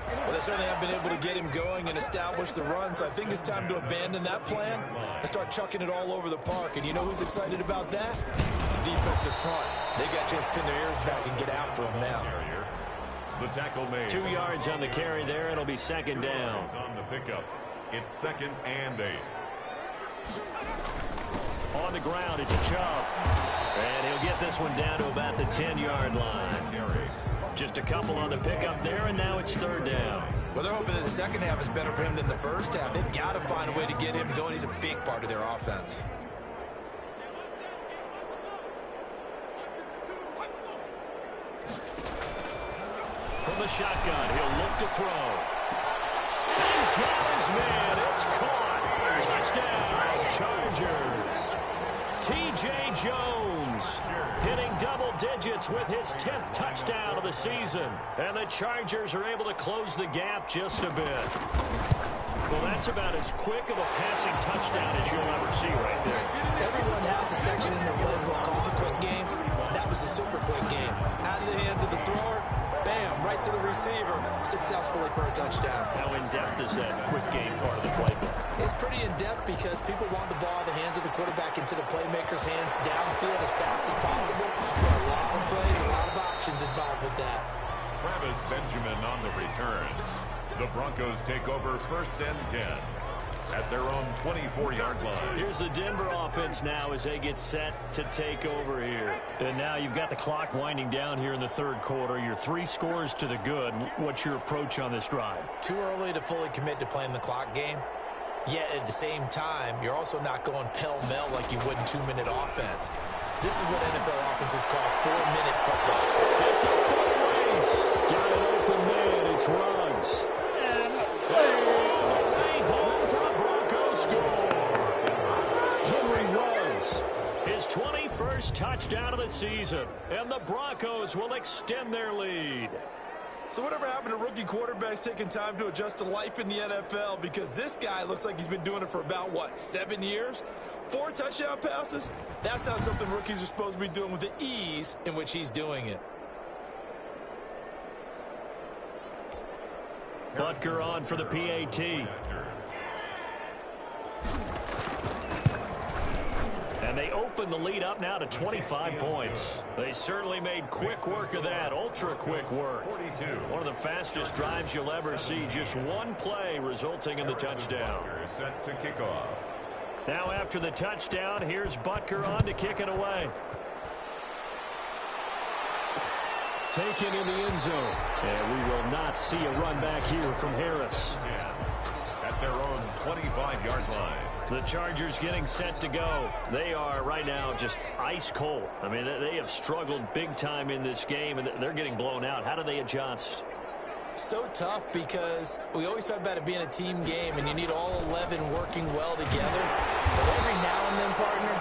Well, they certainly have been able to get him going and establish the run, so I think it's time to abandon that plan and start chucking it all over the park. And you know who's excited about that? The defensive front. They got to just pin their ears back and get after him now. The tackle made. 2 yards on the carry there. It'll be second down. On the pickup. It's 2nd and 8. On the ground, it's Chubb. And he'll get this one down to about the 10-yard line. Just a couple on the pickup there, and now it's third down. Well, they're hoping that the second half is better for him than the first half. They've got to find a way to get him going. He's a big part of their offense. From the shotgun, he'll look to throw. He's got his man. It's caught. Touchdown, Chargers. T.J. Jones hitting double digits with his 10th touchdown of the season. And the Chargers are able to close the gap just a bit. Well, that's about as quick of a passing touchdown as you'll ever see right there. Everyone has a section in their playbook called the quick game. That was the super quick game. Out of the hands of the thrower, bam, right to the receiver, successfully for a touchdown. How in-depth is that quick game part of the playbook? It's pretty in-depth because people want the ball in the hands of the quarterback into the playmaker's hands downfield as fast as possible. There are a lot of plays, a lot of options involved with that. Travis Benjamin on the return. The Broncos take over 1st and 10 at their own 24-yard line. Here's the Denver offense now as they get set to take over here. And now you've got the clock winding down here in the third quarter. You're 3 scores to the good. What's your approach on this drive? Too early to fully commit to playing the clock game. Yet at the same time, you're also not going pell-mell like you would in 2-minute offense. This is what NFL offenses call 4-minute football. It's a foot race. Got an open man. It's Ruggs. And way home for a Broncos score. Henry Ruggs. His 21st touchdown of the season. And the Broncos will extend their lead. So whatever happened to rookie quarterbacks taking time to adjust to life in the NFL? Because this guy looks like he's been doing it for about, 7 years? 4 touchdown passes? That's not something rookies are supposed to be doing with the ease in which he's doing it. Butker on for the PAT. And they open the lead up now to 25 points. They certainly made quick work of that, ultra-quick work. One of the fastest drives you'll ever see. Just one play resulting in the touchdown. Set to kick off. Now after the touchdown, here's Butker on to kick it away. Taken in the end zone. And we will not see a run back here from Harris. At their own 25-yard line. The Chargers getting set to go. They are right now just ice cold. I mean, they have struggled big time in this game, and they're getting blown out. How do they adjust? So tough because we always talk about it being a team game, and you need all 11 working well together. But every now and then, partner,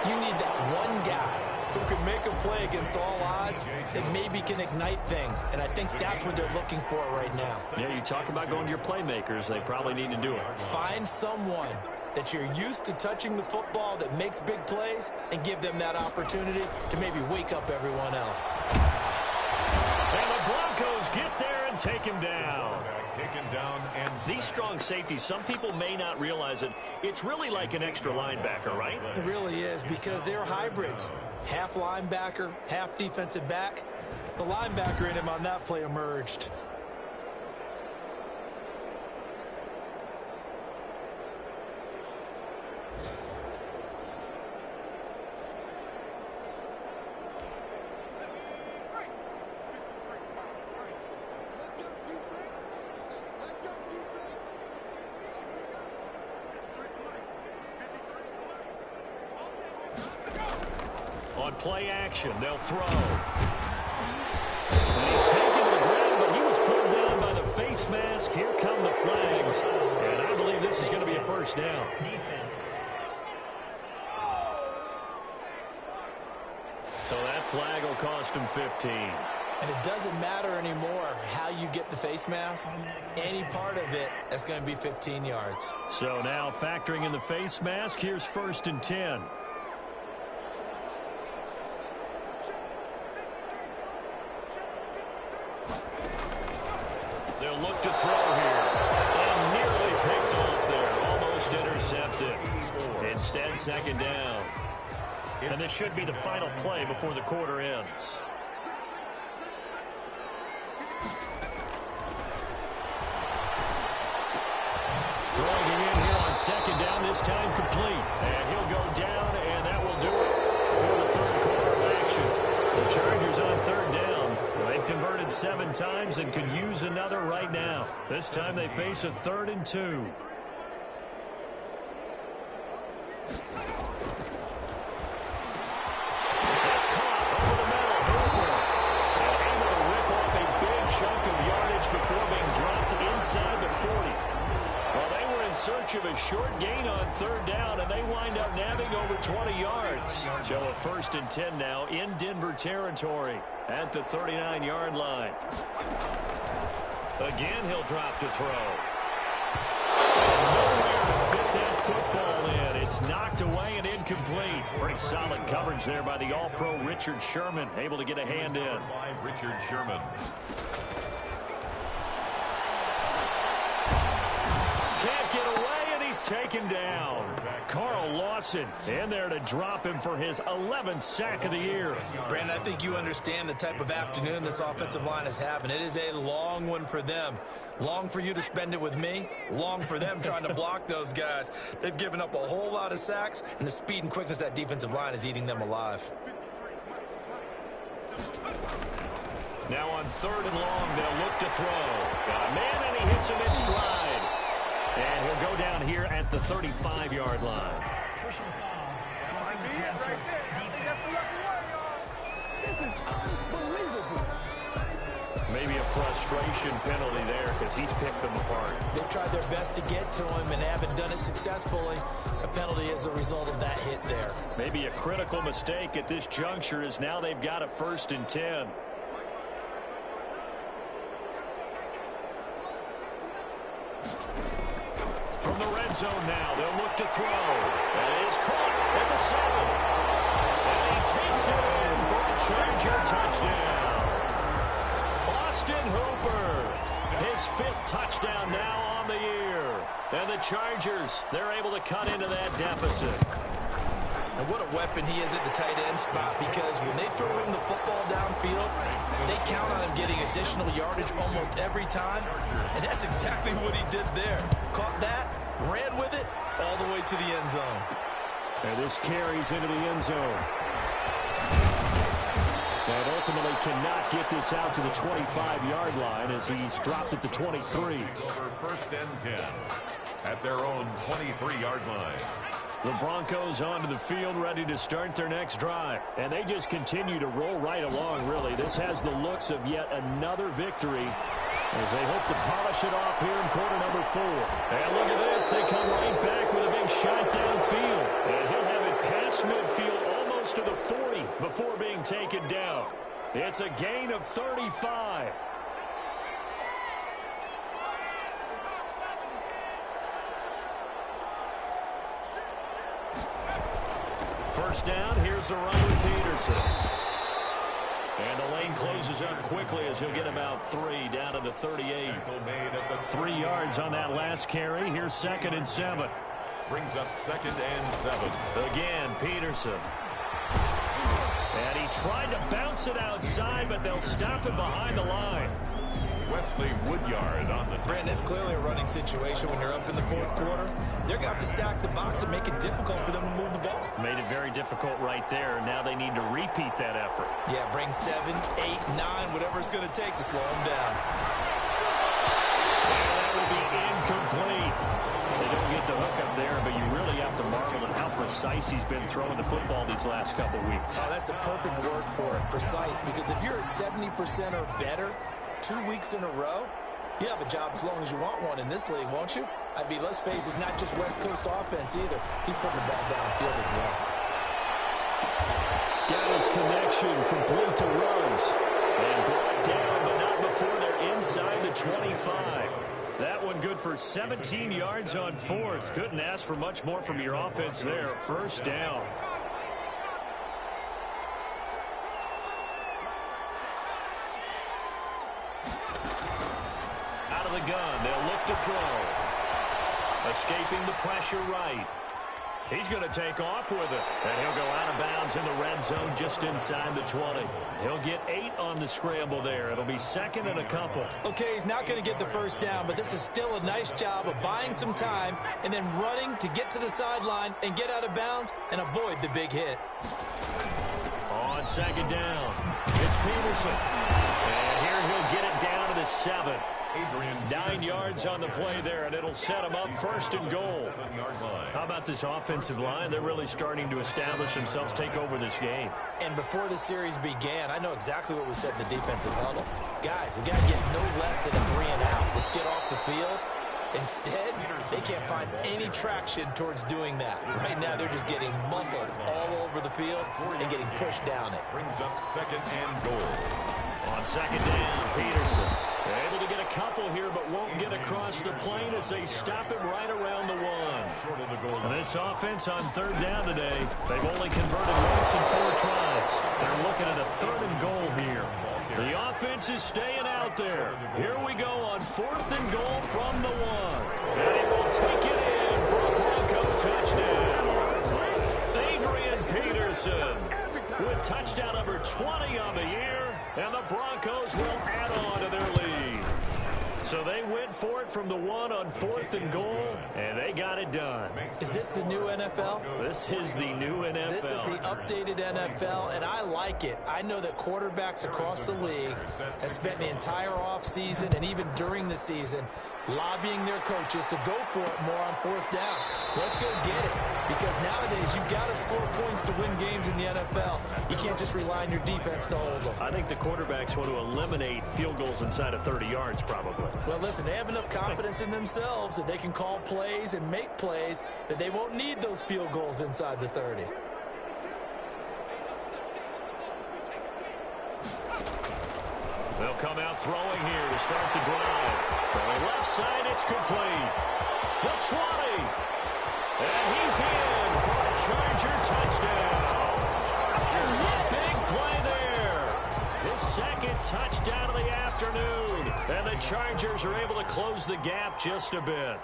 you need that one guy who can make a play against all odds that maybe can ignite things. And I think that's what they're looking for right now. Yeah, you talk about going to your playmakers. They probably need to do it. Find someone that you're used to touching the football that makes big plays and give them that opportunity to maybe wake up everyone else. And the Broncos get there and take him down. Taken down and these strong safeties, some people may not realize it. It's really like an extra linebacker, right? It really is because they're hybrids. Half linebacker, half defensive back. The linebacker in him on that play emerged. play action. They'll throw. And he's taken to the ground, but he was pulled down by the face mask. Here come the flags. And I believe this is going to be a first down. Defense. So that flag will cost him 15. And it doesn't matter anymore how you get the face mask. Any part of it, that's going to be 15 yards. So now factoring in the face mask, here's 1st and 10. They'll look to throw here. And nearly picked off there. Almost intercepted. Instead, 2nd down. And this should be the final play before the quarter ends. Throwing it in here on 2nd down, this time complete. And he'll go down, and that will do it for the 3rd quarter of action. The Chargers on 3rd down. They've converted 7 times and could use another right now. This time they face a 3rd and 2. That's caught over the middle. Hooper. And able to rip off a big chunk of yardage before being dropped inside the 40. Well, they were in search of a short gain on 3rd down, and they wind up nabbing over 20 yards. So a 1st and 10 now in Denver territory at the 39-yard line. Again, he'll drop to throw. Nowhere to fit that football in. It's knocked away and incomplete. Pretty solid coverage there by the All-Pro Richard Sherman, able to get a hand in. By Richard Sherman. Can't get away, and he's taken down. Carl Lawson in there to drop him for his 11th sack of the year. Brandon, I think you understand the type of afternoon this offensive line is having. It is a long one for them. Long for you to spend it with me. Long for them trying to block those guys. They've given up a whole lot of sacks, and the speed and quickness of that defensive line is eating them alive. Now on 3rd and long, they'll look to throw. Got a man, and he hits him in stride. And he'll go down here at the 35-yard line. Pushing foul. Defense. This is unbelievable. Maybe a frustration penalty there because he's picked them apart. They've tried their best to get to him and haven't done it successfully. A penalty is a result of that hit there. Maybe a critical mistake at this juncture is now they've got a 1st and 10. From the red zone now, they'll look to throw. And it is caught at the 7. And he takes it in for a Charger touchdown. Austin Hooper, his 5th touchdown now on the year. And the Chargers, they're able to cut into that deficit. And what a weapon he is at the tight end spot, because when they throw him the football downfield, they count on him getting additional yardage almost every time. And that's exactly what he did there. Caught that, ran with it, all the way to the end zone. And this carries into the end zone. And ultimately cannot get this out to the 25-yard line as he's dropped at the 23. Over 1st and 10 at their own 23-yard line. The Broncos onto the field, ready to start their next drive. And they just continue to roll right along, really. This has the looks of yet another victory as they hope to polish it off here in quarter number 4. And look at this. They come right back with a big shot downfield. And he'll have it past midfield almost to the 40 before being taken down. It's a gain of 35. First down, here's the run with Peterson. And the lane closes up quickly as he'll get about 3 down to the 38. 3 yards on that last carry. Here's 2nd and 7. Brings up 2nd and 7. Again, Peterson. And he tried to bounce it outside, but they'll stop him behind the line. Wesley Woodyard on the Brandon, it's clearly a running situation when you're up in the 4th quarter. They're going to have to stack the box and make it difficult for them to move the ball. Made it very difficult right there. Now they need to repeat that effort. Yeah, bring 7, 8, 9, whatever it's going to take to slow them down. And that will be incomplete. They don't get the hook up there, but you really have to marvel at how precise he's been throwing the football these last couple weeks. Oh, that's the perfect word for it, precise, because if you're at 70% or better 2 weeks in a row, you have a job as long as you want one in this league, won't you? I mean, let's face it, it's not just West Coast offense either. He's putting the ball downfield as well. Got his connection complete to Ruggs. And brought down, but not before they're inside the 25. That one good for 17 yards on fourth. Couldn't ask for much more from your offense there. First down. Out of the gun, they'll look to throw. Escaping the pressure right. He's going to take off with it. And he'll go out of bounds in the red zone just inside the 20. He'll get 8 on the scramble there. It'll be second and a couple. Okay, he's not going to get the first down, but this is still a nice job of buying some time and then running to get to the sideline and get out of bounds and avoid the big hit. On second down, it's Peterson. And here he'll get it down to the 7. 9 yards on the play there, and it'll set him up first and goal. How about this offensive line? They're really starting to establish themselves, take over this game. And before the series began, I know exactly what we said in the defensive huddle. Guys, we got to get no less than a 3 and out. Let's get off the field. Instead, they can't find any traction towards doing that. Right now, they're just getting muscled all over the field and getting pushed down it. Brings up second and goal. On second down, Peterson able to get a couple here, but won't get across the plane as they stop him right around the 1. And this offense on third down today, they've only converted once in 4 tries. They're looking at a 3rd and goal here. The offense is staying out there. Here we go on 4th and goal from the 1. And he will take it in for a Bronco touchdown. Adrian Peterson with touchdown number 20 on the year. And the Broncos will add on to their lead. So they went for it from the 1 on 4th and goal, and they got it done. Is this the new NFL? This is the new NFL. This is the updated NFL, and I like it. I know that quarterbacks across the league have spent the entire offseason and even during the season lobbying their coaches to go for it more on 4th down. Let's go get it, because nowadays you've got to score points to win games in the NFL. You can't just rely on your defense to hold them. I think the quarterbacks want to eliminate field goals inside of 30 yards probably. Well, listen, they have enough confidence in themselves that they can call plays and make plays that they won't need those field goals inside the 30. They'll come out throwing here to start the drive. Throwing left side, it's complete. The 20. And he's in for a Charger touchdown. A big play there. His second touchdown of the afternoon. And the Chargers are able to close the gap just a bit.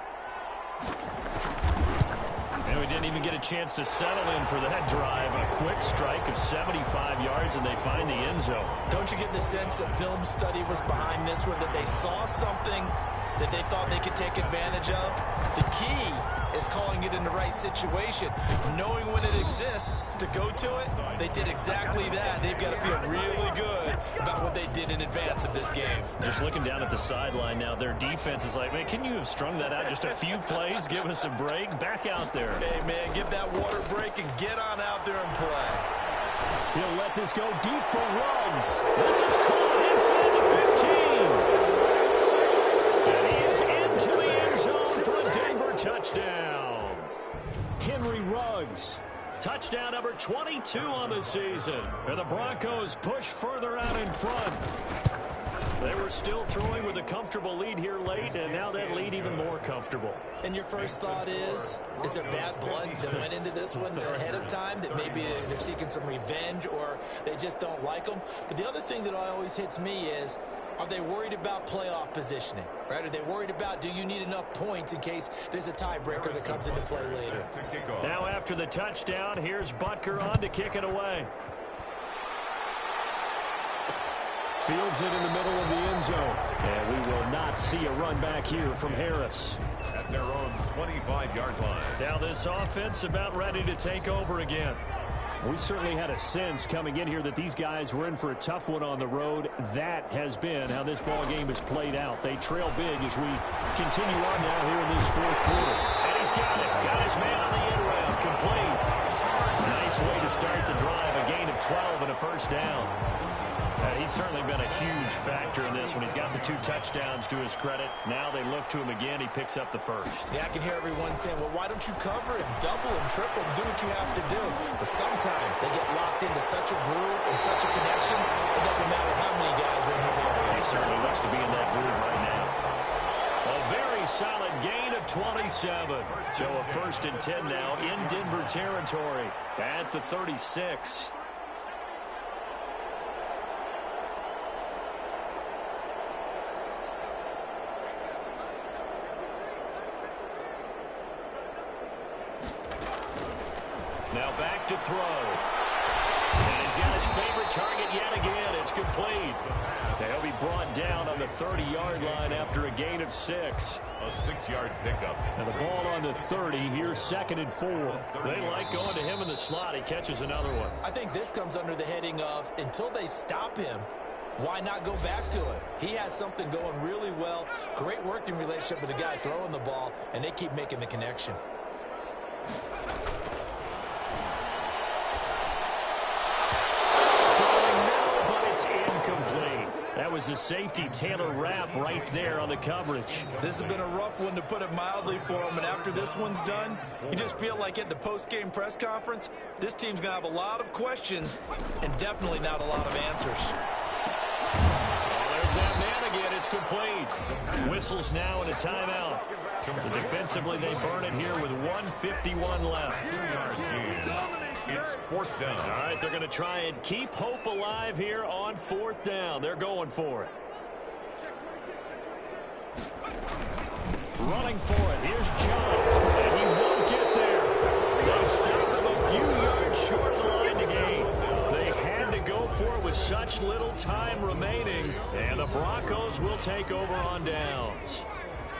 And we didn't even get a chance to settle in for that drive. A quick strike of 75 yards, and they find the end zone. Don't you get the sense that film study was behind this one, that they saw something that they thought they could take advantage of? The key is calling it in the right situation. Knowing when it exists to go to it, they did exactly that. They've got to feel really good about what they did in advance of this game. Just looking down at the sideline now, their defense is like, man, can you have strung that out just a few plays? Give us a break. Back out there. Hey, man, give that water break and get on out there and play. He'll let this go deep for Ruggs. This is caught inside the 15. And he is into the end zone for a Denver touchdown. Henry Ruggs. Touchdown number 22 on the season. And the Broncos push further out in front. They were still throwing with a comfortable lead here late, and now that lead even more comfortable. And your first thought is there bad blood that went into this one ahead of time, that maybe they're seeking some revenge or they just don't like them? But the other thing that always hits me is, are they worried about playoff positioning, right? Are they worried about, do you need enough points in case there's a tiebreaker that comes into play later? Now after the touchdown, here's Butker on to kick it away. Fields it in the middle of the end zone. And we will not see a run back here from Harris. At their own 25-yard line. Now this offense about ready to take over again. We certainly had a sense coming in here that these guys were in for a tough one on the road. That has been how this ball game has played out. They trail big as we continue on now here in this fourth quarter. And he's got it. Got his man on the end round. complete. Nice way to start the drive. A gain of 12 and a first down. He's certainly been a huge factor in this one. He's got the 2 touchdowns to his credit. Now they look to him again. He picks up the first. Yeah, I can hear everyone saying, well, why don't you cover him, double him, triple him, do what you have to do. But sometimes they get locked into such a groove and such a connection, it doesn't matter how many guys are in his area. He certainly looks to be in that groove right now. A very solid gain of 27. So a first and 10 now in Denver territory at the 36. Now back to throw. And he's got his favorite target yet again. It's complete. They'll be brought down on the 30-yard line after a gain of 6. A 6-yard pickup. And the ball on the 30. Here's 2nd and 4. They like going to him in the slot. He catches another one. I think this comes under the heading of until they stop him, why not go back to it? He has something going really well. Great working relationship with the guy throwing the ball, and they keep making the connection. That was a safety Taylor Rapp right there on the coverage. This has been a rough one, to put it mildly, for him. And after this one's done, you just feel like at the post-game press conference, this team's going to have a lot of questions and definitely not a lot of answers. Oh, there's that man again. It's complete. Whistles now and a timeout. So defensively, they burn it here with 1:51 left. It's 4th down. All right, they're going to try and keep hope alive here on 4th down. They're going for it. Running for it. Here's John. And he won't get there. They'll stop him a few yards short of the line to gain. They had to go for it with such little time remaining. And the Broncos will take over on downs.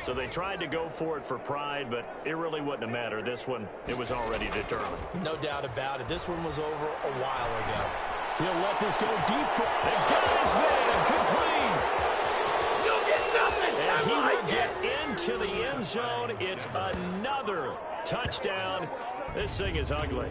So they tried to go for it for pride, but it really wouldn't have mattered. This one, it was already determined. No doubt about it. This one was over a while ago. He'll let this go deep for... They got his man complete. You'll get nothing. And he will get into the end zone. It's another touchdown. This thing is ugly.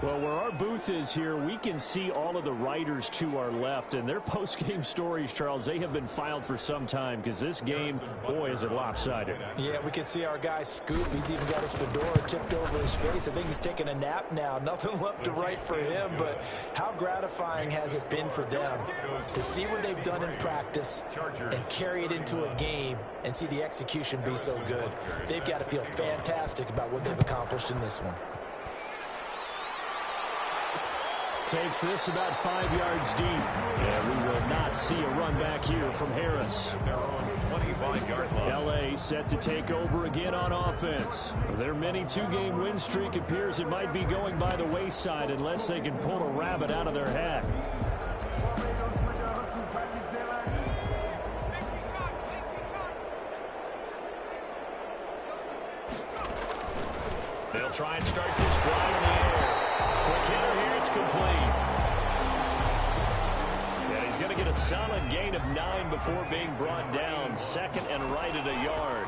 Well, where our booth is here, we can see all of the writers to our left, and their post-game stories, Charles, they have been filed for some time, because this game, boy, is it lopsided. Yeah, we can see our guy Scoop. He's even got his fedora tipped over his face. I think he's taking a nap now. Nothing left to write for him, but how gratifying has it been for them to see what they've done in practice and carry it into a game and see the execution be so good. They've got to feel fantastic about what they've accomplished in this one. Takes this about 5 yards deep. And we will not see a run back here from Harris. Their own 25-yard line. L.A. set to take over again on offense. Their mini 2-game win streak appears it might be going by the wayside unless they can pull a rabbit out of their hat. They'll try and start this drive in the air. Quick hitter here, it's complete. Yeah, he's going to get a solid gain of 9 before being brought down. 2nd and right at a yard.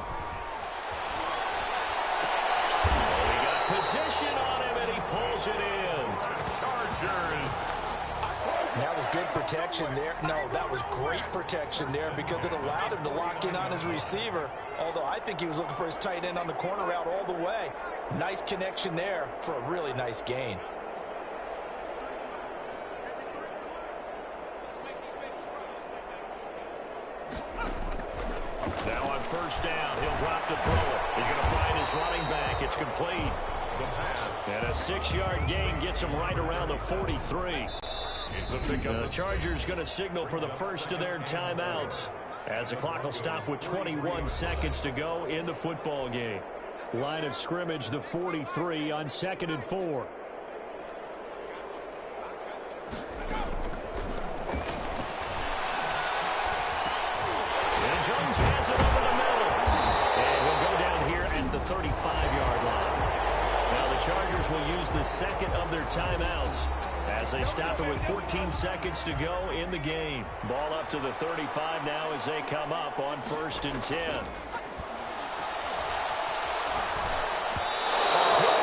Oh, he got position on him, and he pulls it in. Chargers. That was good protection there. No, that was great protection there because it allowed him to lock in on his receiver, although I think he was looking for his tight end on the corner route all the way. Nice connection there for a really nice gain. Now on 1st down, he'll drop to throw it. He's going to find his running back. It's complete. The pass. And a 6-yard gain gets him right around the 43. It's a pickup. The Chargers going to signal for the first of their timeouts as the clock will stop with 21 seconds to go in the football game. Line of scrimmage, the 43 on 2nd and 4. And Jones has it over the middle. And he'll go down here at the 35-yard line. Now the Chargers will use the 2nd of their timeouts as they stop it with 14 seconds to go in the game. Ball up to the 35 now as they come up on 1st and 10.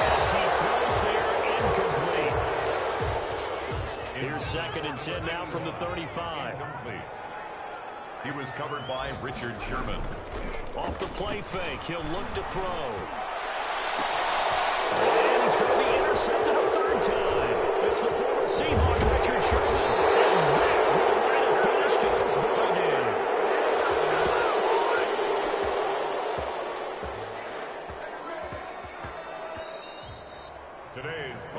As he throws 2nd and 10 now from the 35. Incomplete. He was covered by Richard Sherman. Off the play fake, he'll look to throw. And he's going to be intercepted a 3rd time. It's the former Seahawk, Richard Sherman. And that will write a finish to this ball game.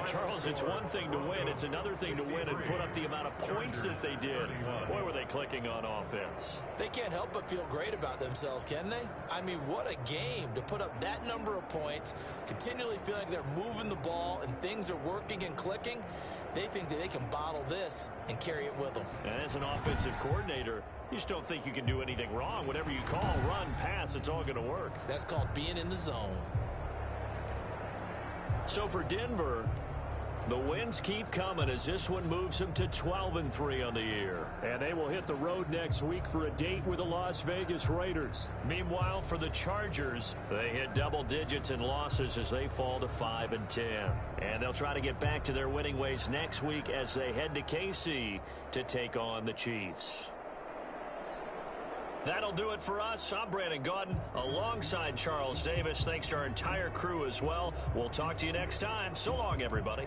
Charles, it's one thing to win. It's another thing to win and put up the amount of points that they did. Boy, were they clicking on offense. They can't help but feel great about themselves, can they? I mean, what a game to put up that number of points, continually feeling they're moving the ball and things are working and clicking. They think that they can bottle this and carry it with them. And as an offensive coordinator, you just don't think you can do anything wrong. Whatever you call, run, pass, it's all going to work. That's called being in the zone. So for Denver, the wins keep coming as this one moves them to 12-3 on the year. And they will hit the road next week for a date with the Las Vegas Raiders. Meanwhile, for the Chargers, they hit double digits in losses as they fall to 5-10. And they'll try to get back to their winning ways next week as they head to KC to take on the Chiefs. That'll do it for us. I'm Brandon Gaudin alongside Charles Davis. Thanks to our entire crew as well. We'll talk to you next time. So long, everybody.